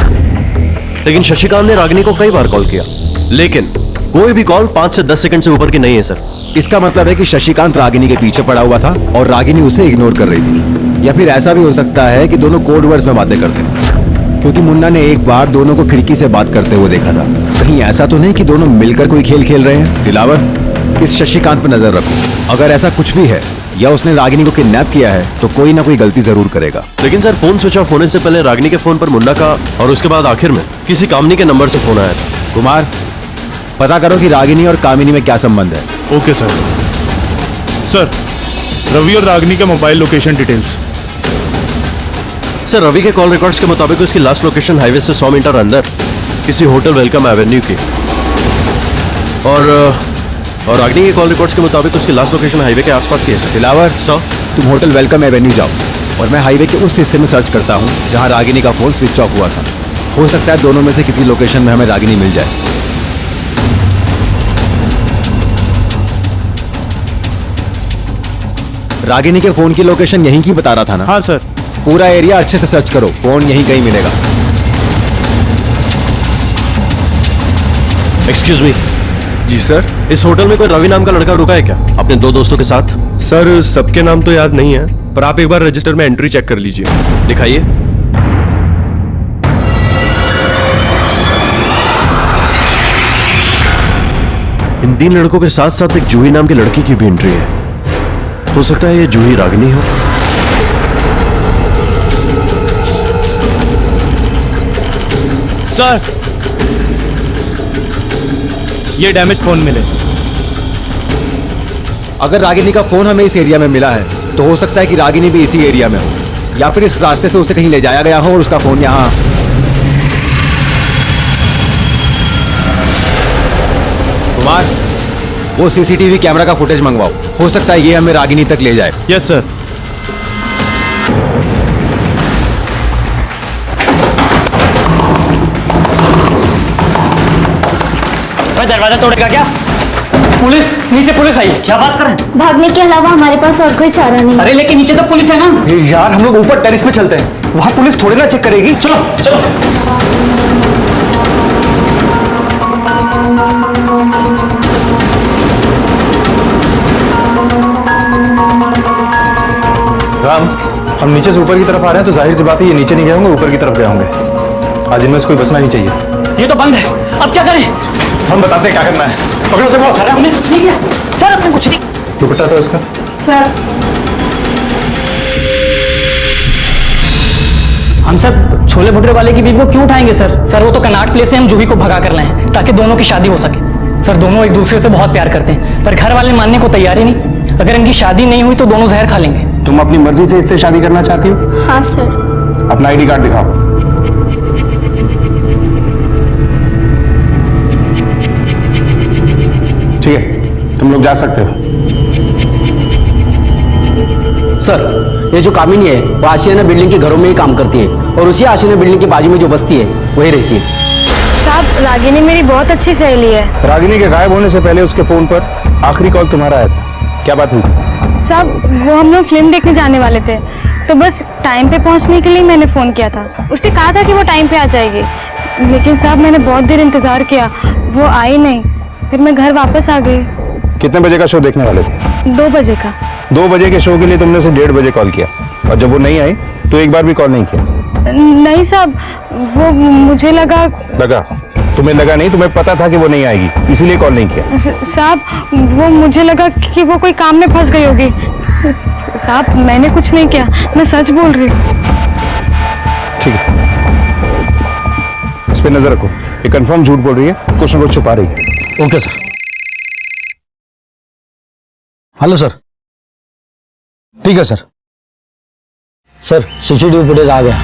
लेकिन शशिकांत ने रागिनी को कई बार कॉल किया, लेकिन कोई भी कॉल 5 से 10 सेकंड से ऊपर की नहीं है सर। इसका मतलब है कि शशिकांत रागिनी के पीछे पड़ा हुआ था और रागिनी उसे इग्नोर कर रही थी। या फिर ऐसा भी हो सकता है कि दोनों कोड वर्ड्स में बातें करते हैं, क्योंकि मुन्ना ने एक बार दोनों को खिड़की से बात करते हुए देखा था। कहीं ऐसा तो नहीं कि दोनों मिलकर कोई खेल खेल रहे हैं? दिलावर, इस शशिकांत पर नजर रखो। अगर ऐसा कुछ भी है या उसने रागिनी को किडनैप किया है तो कोई ना कोई गलती जरूर करेगा। लेकिन सर, फोन स्विच ऑफ होने से पहले रागिनी के फोन पर मुन्ना का और उसके बाद आखिर में किसी कामिनी के नंबर से फोन आया था। कुमार, पता करो कि रागिनी और कामिनी में क्या संबंध है। Okay sir. सर, रवि और रागिनी का mobile location details. Sir, Ravi के कॉल रिकॉर्ड्स के मुताबिक उसकी लास्ट लोकेशन हाईवे से 100 मीटर अंदर किसी होटल वेलकम एवेन्यू की, और रागिनी के कॉल रिकॉर्ड्स के मुताबिक उसकी लास्ट लोकेशन हाईवे के आसपास की है। दिलावर, तुम होटल वेलकम एवेन्यू जाओ और मैं हाईवे के उस हिस्से में सर्च करता हूँ जहाँ रागिनी का फोन स्विच ऑफ हुआ था। हो सकता है दोनों में से किसी लोकेशन में हमें रागिनी मिल जाए। रागिनी के फोन की लोकेशन यहीं की बता रहा था ना? हाँ सर। पूरा एरिया अच्छे से सर्च करो, फोन यहीं कहीं मिलेगा। Excuse me. जी सर। इस होटल में कोई रवि नाम का लड़का रुका है क्या अपने 2 दोस्तों के साथ? सर, सबके नाम तो याद नहीं है, पर आप एक बार रजिस्टर में एंट्री चेक कर लीजिए। दिखाइए। इन 3 लड़कों के साथ साथ एक जूही नाम की लड़की की भी एंट्री है। हो सकता है ये जूही रागिनी हो। सर, ये डैमेज फोन मिले। अगर रागिनी का फोन हमें इस एरिया में मिला है तो हो सकता है कि रागिनी भी इसी एरिया में हो, या फिर इस रास्ते से उसे कहीं ले जाया गया हो और उसका फोन यहाँ। कुमार, वो सीसीटीवी कैमरा का फुटेज मंगवाओ, हो सकता है ये हमें रागिनी तक ले जाए। Yes sir. दरवाजा तोड़ेगा क्या? पुलिस, नीचे पुलिस आई। क्या बात कर रहे हैं? भागने के अलावा हमारे पास और कोई चारा नहीं। अरे लेकिन नीचे तो पुलिस है ना। यार, हम लोग ऊपर टेरेस पे चलते हैं, वहां पुलिस थोड़ी ना चेक करेगी। चलो चलो। राम, हम नीचे से ऊपर की तरफ आ रहे हैं तो जाहिर सी बात है ये नीचे नहीं गए होंगे, ऊपर की तरफ गए होंगे। आज इनमें से कोई बचना नहीं चाहिए। ये तो बंद है, अब क्या करें? हम बताते हैं क्या करना है। पकड़ो से बहुत सारा। हमने नहीं किया सर, अपने कुछ नहीं। दुपट्टा था उसका। सर, हम सब छोले भटूरे वाले की बीवी को क्यों उठाएंगे सर? सर, वो तो कनाट प्लेस से हम जूही को भगा कर लाए ताकि दोनों की शादी हो सके। सर, दोनों एक दूसरे से बहुत प्यार करते हैं, पर घर वाले मानने को तैयार ही नहीं। अगर इनकी शादी नहीं हुई तो दोनों जहर खा लेंगे। तुम अपनी मर्जी से इससे शादी करना चाहती हो? हाँ सर। अपना आईडी कार्ड दिखाओ। ठीक है, तुम लोग जा सकते हो। सर, ये जो कामिनी है वो आशियाना बिल्डिंग के घरों में ही काम करती है, और उसी आशियाना बिल्डिंग के बाजू में जो बस्ती है वही रहती है। साहब, रागिनी मेरी बहुत अच्छी सहेली है। रागिनी के गायब होने से पहले उसके फोन पर आखिरी कॉल तुम्हारा आया था, क्या बात हुई? साहब, वो हम लोग फिल्म देखने जाने वाले थे, तो बस टाइम पे पहुंचने के लिए मैंने फ़ोन किया था। उसने कहा था कि वो टाइम पे आ जाएगी, लेकिन साहब मैंने बहुत देर इंतज़ार किया, वो आई नहीं। फिर मैं घर वापस आ गई। कितने बजे का शो देखने वाले थे? 2 बजे का। 2 बजे के शो के लिए तुमने उसे 1:30 बजे कॉल किया, और जब वो नहीं आई तो एक बार भी कॉल नहीं किया? नहीं साहब, वो मुझे लगा तुम्हें लगा नहीं, तुम्हें पता था कि वो नहीं आएगी, इसीलिए कॉल नहीं किया? साहब वो मुझे लगा कि वो कोई काम में फंस गई होगी। साहब मैंने कुछ नहीं किया, मैं सच बोल रही हूँ। ठीक है, इस पे नजर रखो। ये कंफर्म झूठ बोल रही है, कुछ ना कुछ छुपा रही है। Okay sir. Hello sir. ठीक है सर। सर सीसीटीवी फुटेज आ गया।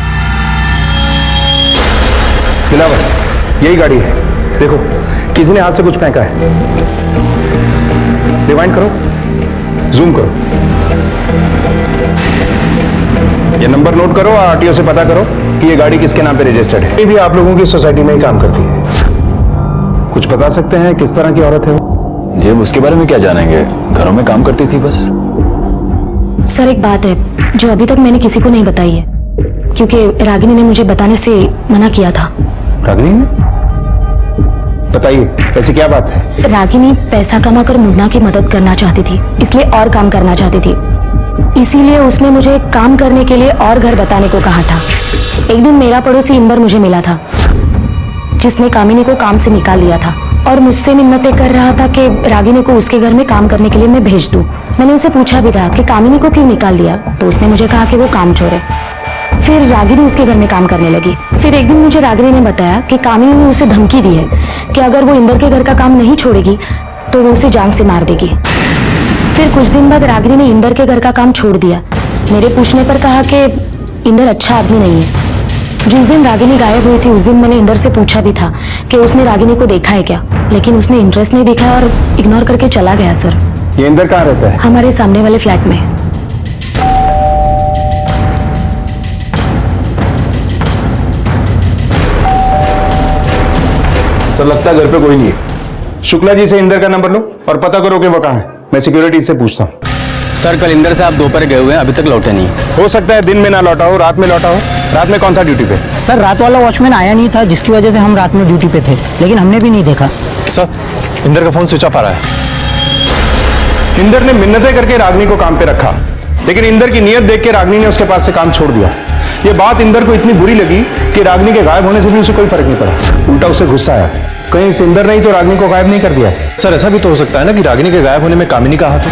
दिलावर, यही गाड़ी है, देखो किसी ने हाथ से कुछ फेंका है। रिवाइंड करो, जूम करो, ये नंबर नोट करो और आरटीओ से पता करो कि ये गाड़ी किसके नाम पे रजिस्टर्ड है। ये भी आप लोगों की सोसाइटी में ही काम करती है। कुछ बता सकते हैं किस तरह की औरत है वो? जी अब उसके बारे में क्या जानेंगे, घरों में काम करती थी बस। सर एक बात है जो अभी तक मैंने किसी को नहीं बताई है, क्योंकि रागिनी ने मुझे बताने से मना किया था। रागिनी ने? बताइए, ऐसी क्या बात है? रागिनी पैसा कमाकर मुन्ना की मदद करना चाहती थी, इसलिए और काम करना चाहती थी। इसीलिए उसने मुझे काम करने के लिए और घर बताने को कहा था। एक दिन मेरा पड़ोसी इंदर मुझे मिला था, जिसने कामिनी को काम से निकाल दिया था और मुझसे मिन्नतें कर रहा था कि रागिनी को उसके घर में काम करने के लिए मैं भेज दूं। मैंने उसे पूछा भी था कि कामिनी को क्यों निकाल दिया, तो उसने मुझे कहा कि वो कामचोर है। फिर रागिनी उसके घर में काम करने लगी। फिर एक दिन मुझे रागिनी ने बताया कि कामिनी ने उसे धमकी दी है कि अगर वो इंदर के घर का काम नहीं छोड़ेगी तो वो उसे जान से मार देगी। फिर कुछ दिन बाद रागिनी ने इंदर के घर का काम छोड़ दिया। मेरे पूछने पर कहा कि इंदर अच्छा आदमी नहीं है। जिस दिन रागिनी गायब हुई थी उस दिन मैंने इंदर से पूछा भी था कि उसने रागिनी को देखा है क्या, लेकिन उसने इंटरेस्ट नहीं दिखाया और इग्नोर करके चला गया। सर ये इंदर कहाँ रहता है? हमारे सामने वाले फ्लैट में। सर लगता है घर पे कोई नहीं है। शुक्ला जी से इंदर का नंबर लो और पता करो कि वो कहाँ है। मैं सिक्योरिटी से पूछता हूँ। सर कल इंदर से आप दोपहर गए हुए हैं, अभी तक लौटे नहीं। हो सकता है दिन में ना लौटा हो, रात में लौटा हो। रात में कौन था ड्यूटी पे? सर रात वाला वॉचमैन आया नहीं था, जिसकी वजह से हम रात में ड्यूटी पे थे, लेकिन हमने भी नहीं देखा। सर इंदर का फोन स्विच ऑफ आ रहा है। इंदर ने मिन्नतें करके रागनी को काम पे रखा, लेकिन इंदर की नीयत देख के रागनी ने उसके पास से काम छोड़ दिया। ये बात इंदर को इतनी बुरी लगी कि रागनी के गायब होने से भी उसे कोई फर्क नहीं पड़ा, उल्टा उसे गुस्सा आया। कहीं से इंदर नहीं तो रागनी को गायब नहीं कर दिया। सर ऐसा भी तो हो सकता है ना कि रागिनी के गायब होने में कामिनी का हाथ हो,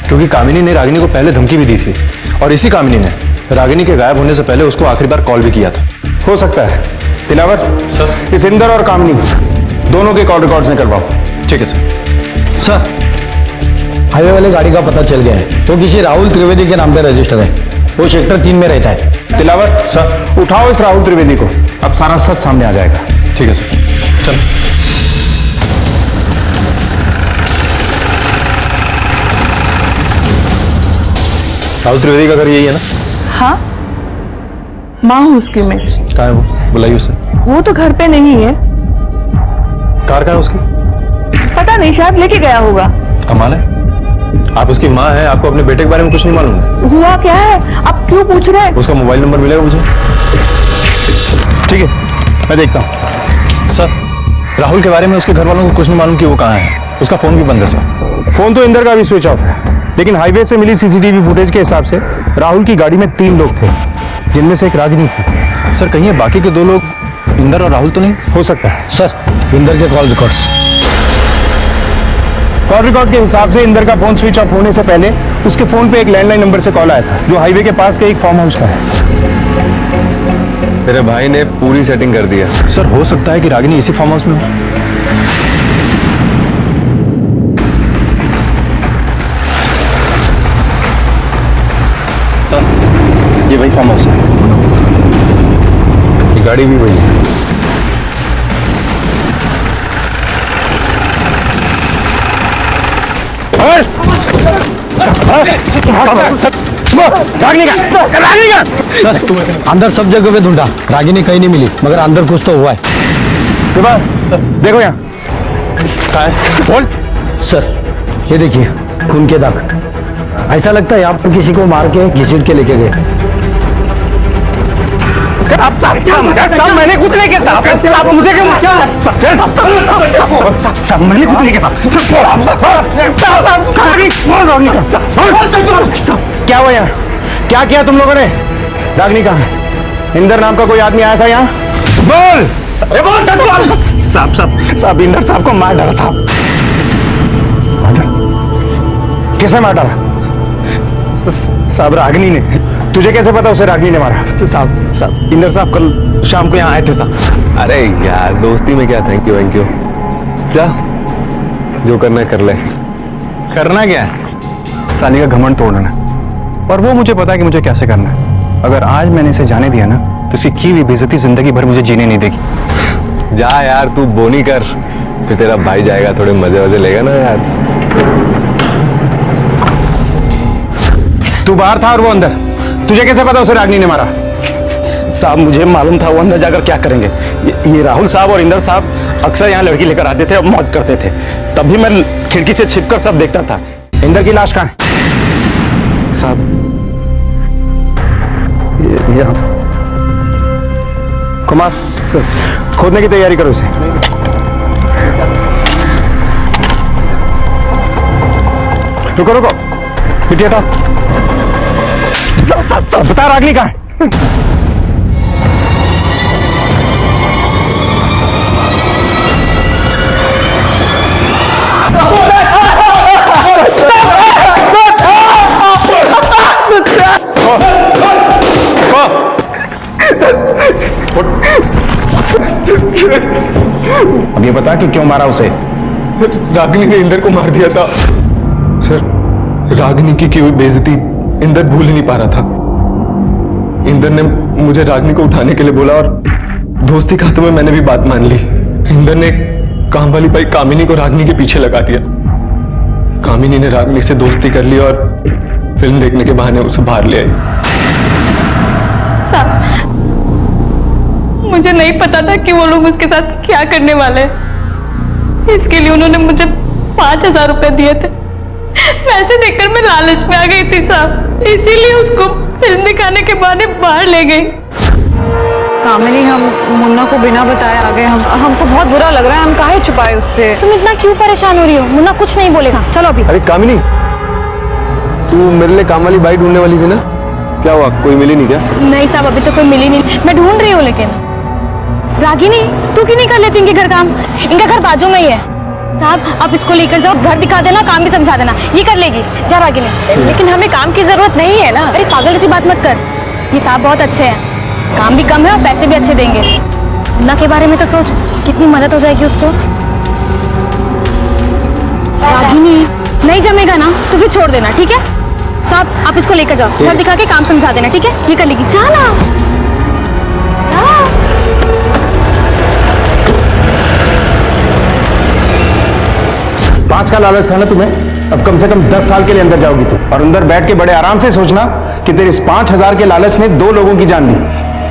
क्योंकि कामिनी ने रागिनी को पहले धमकी भी दी थी और इसी कामिनी ने रागिनी के गायब होने से पहले उसको आखिरी बार कॉल भी किया था। हो सकता है। तिलावत सर, इस इंदर और कामिनी दोनों के कॉल रिकॉर्ड्स निकलवाओ। ठीक है सर। सर हाईवे वाले गाड़ी का पता चल गया है, वो किसी राहुल त्रिवेदी के नाम पे रजिस्टर है, वो सेक्टर 3 में रहता है। तिलावत सर, उठाओ इस राहुल त्रिवेदी को, अब सारा सच सामने आ जाएगा। ठीक है सर, चलो। राहुल त्रिवेदी का घर यही है ना? हाँ, माँ हूँ उसकी मैं। कहाँ है वो? बुलाइए उसे। वो तो घर पे नहीं है। कार कहाँ है उसकी? पता नहीं, शायद लेके गया होगा। कमाल है, आप उसकी माँ हैं, आपको अपने बेटे के बारे में कुछ नहीं मालूम है? हुआ क्या है, आप क्यों पूछ रहे हैं? उसका मोबाइल नंबर मिलेगा मुझे? ठीक है, मैं देखता हूँ। सर राहुल के बारे में उसके घर वालों को कुछ नहीं मालूम कि वो कहाँ है, उसका फोन भी बंद है सर। फोन तो इंदर का भी स्विच ऑफ है, लेकिन हाईवे से मिली सीसीटीवी फुटेज के हिसाब से राहुल की गाड़ी में 3 लोग थे, जिनमें से एक रागिनी थी। सर कहीं बाकी के 2 लोग इंदर और राहुल तो नहीं? हो सकता है सर। इंदर के कॉल रिकॉर्ड्स। कॉल रिकॉर्ड के हिसाब से इंदर का फोन स्विच ऑफ होने से पहले उसके फोन पे एक लैंडलाइन नंबर से कॉल आया था, जो हाईवे के पास के एक फार्म हाउस का है। तेरे भाई ने पूरी सेटिंग कर दिया। सर हो सकता है कि रागिनी इसी फार्म हाउस में हो। ये वही फार्म हाउस है, ये गाड़ी भी वही है। सर अंदर सब जगह पे ढूंढा, रागिनी कहीं नहीं मिली, मगर अंदर कुछ तो हुआ है। सर देखो यहाँ बोल। सर ये देखिए खून के दाग। ऐसा लगता है आप किसी को मार के घसीट के लेके गए। साहब मैंने कुछ नहीं किया था। आप मुझे क्यों साहब मैंने कुछ नहीं किया। क्या हुआ यहाँ? क्या किया तुम लोगों ने? रागिनी कहाँ है? इंदर नाम का कोई आदमी आया था यहाँ? बोल साहब इंदर साहब को मार डाला साहब। किसे मार डाला? साहब रागिनी ने। तुझे कैसे पता उसे रागिनी ने मारा? साहब इंदर साहब कल शाम को यहाँ आए थे साहब। अरे यार दोस्ती में क्या थैंक यू क्या जो करना है कर ले। करना क्या है? साली का घमंड तोड़ना है। और वो मुझे पता है कि मुझे कैसे करना है। अगर आज मैंने इसे जाने दिया ना तो इसकी की हुई बेइज्जती जिंदगी भर मुझे जीने नहीं देगी। जा यार तू बोनी कर, फिर तेरा भाई जाएगा, थोड़े मजे वजे लेगा ना यार। तू बाहर था और वो अंदर। तुझे कैसे पता उसे रागिनी ने मारा? साहब मुझे मालूम था वो अंदर जाकर क्या करेंगे। ये राहुल साहब और इंदर साहब अक्सर यहाँ लड़की लेकर आते थे और मौज करते थे। तभी मैं खिड़की से छिपकर सब देखता था। इंदर की लाश कहाँ है? साहब कुमार खोदने की तैयारी करो इसे। रुको रुको मिट्टी हटाओ। बता रागिनी कहाँ है? अब ये बता कि क्यों मारा उसे? रागिनी ने इंदर को मार दिया था सर। रागिनी की हुई बेइज्जती इंदर भूल ही नहीं पा रहा था। इंदर ने मुझे रागिनी को उठाने के लिए बोला और दोस्ती खाते में मैंने भी बात मान ली। इंदर ने काम वाली भाई कामिनी को रागिनी के पीछे लगा दिया। कामिनी ने रागिनी से दोस्ती कर ली और फिल्म देखने के बहाने उसे बाहर ले आई। साहब मुझे नहीं पता था कि वो लोग उसके साथ क्या करने वाले हैं। इसके लिए उन्होंने मुझे 5,000 रुपए दिए थे। पैसे देकर मैं लालच में आ गई थी साहब, इसीलिए उसको फिल्म दिखाने के बहाने बाहर ले गई। कामिनी हम मुन्ना को बिना बताए आ गए। हमको बहुत बुरा लग रहा है। हम काहे छुपाए उससे? तुम इतना क्यों परेशान हो रही हो? मुन्ना कुछ नहीं बोलेगा। चलो अभी। अरे कामिनी तू मेरे लिए काम वाली बाई ढूंढने वाली थी ना, क्या हुआ? कोई मिली नहीं क्या? नहीं साहब अभी तो कोई मिली नहीं। मैं ढूंढ रही हूँ। लेकिन रागिनी तू क्यों नहीं कर लेती इनके घर काम? इनका घर बाजू में ही है। साहब आप इसको लेकर जाओ, घर दिखा देना, काम भी समझा देना, ये कर लेगी। जा रागिनी। लेकिन हमें काम की जरूरत नहीं है ना। अरे पागल सी बात मत कर। ये साहब बहुत अच्छे हैं, काम भी कम है और पैसे भी अच्छे देंगे। मुन्ना के बारे में तो सोच, कितनी मदद हो जाएगी उसको। रागिनी नहीं जमेगा ना तो फिर छोड़ देना, ठीक है? साहब आप इसको लेकर जाओ, घर दिखा के काम समझा देना, ठीक है? ये कर लेगी। जाना। 5 का लालच था ना तुम्हें? अब कम से कम 10 साल के लिए अंदर जाओगी तुम। और अंदर बैठ के बड़े आराम से सोचना कि तेरे इस 5,000 के लालच ने 2 लोगों की जान ली,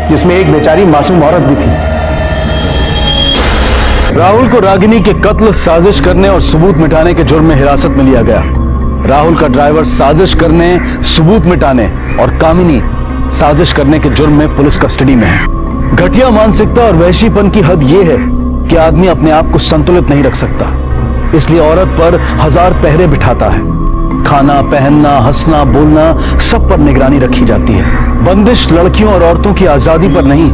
जिसमें एक बेचारी मासूम औरत भी थी। राहुल को रागिनी के कत्ल, साजिश करने और सबूत मिटाने के जुर्म में हिरासत में लिया गया। राहुल का ड्राइवर साजिश करने, सबूत मिटाने और कामिनी साजिश करने के जुर्म में पुलिस कस्टडी में है। घटिया मानसिकता और वहशीपन की हद यह है कि आदमी अपने आप को संतुलित नहीं रख सकता, इसलिए औरत पर 1000 पहरे बिठाता है। खाना, पहनना, हंसना, बोलना सब पर निगरानी रखी जाती है। बंदिश लड़कियों और औरतों की आजादी पर नहीं,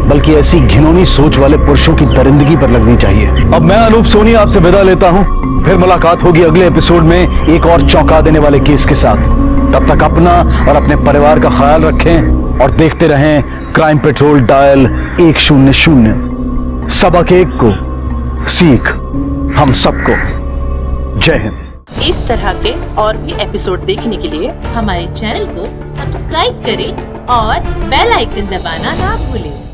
बल्कि ऐसी घिनौनी सोच वाले पुरुषों की दरिंदगी पर लगनी चाहिए। अब मैं अनूप सोनी आपसे विदा लेता हूं। फिर मुलाकात होगी अगले एपिसोड में एक और चौंका देने वाले केस के साथ। तब तक अपना और अपने परिवार का ख्याल रखें और देखते रहें क्राइम पेट्रोल डायल 100। सबक एक को सीख हम सबको। जय हिंद। इस तरह के और भी एपिसोड देखने के लिए हमारे चैनल को सब्सक्राइब करें और बेल आइकन दबाना ना भूलें।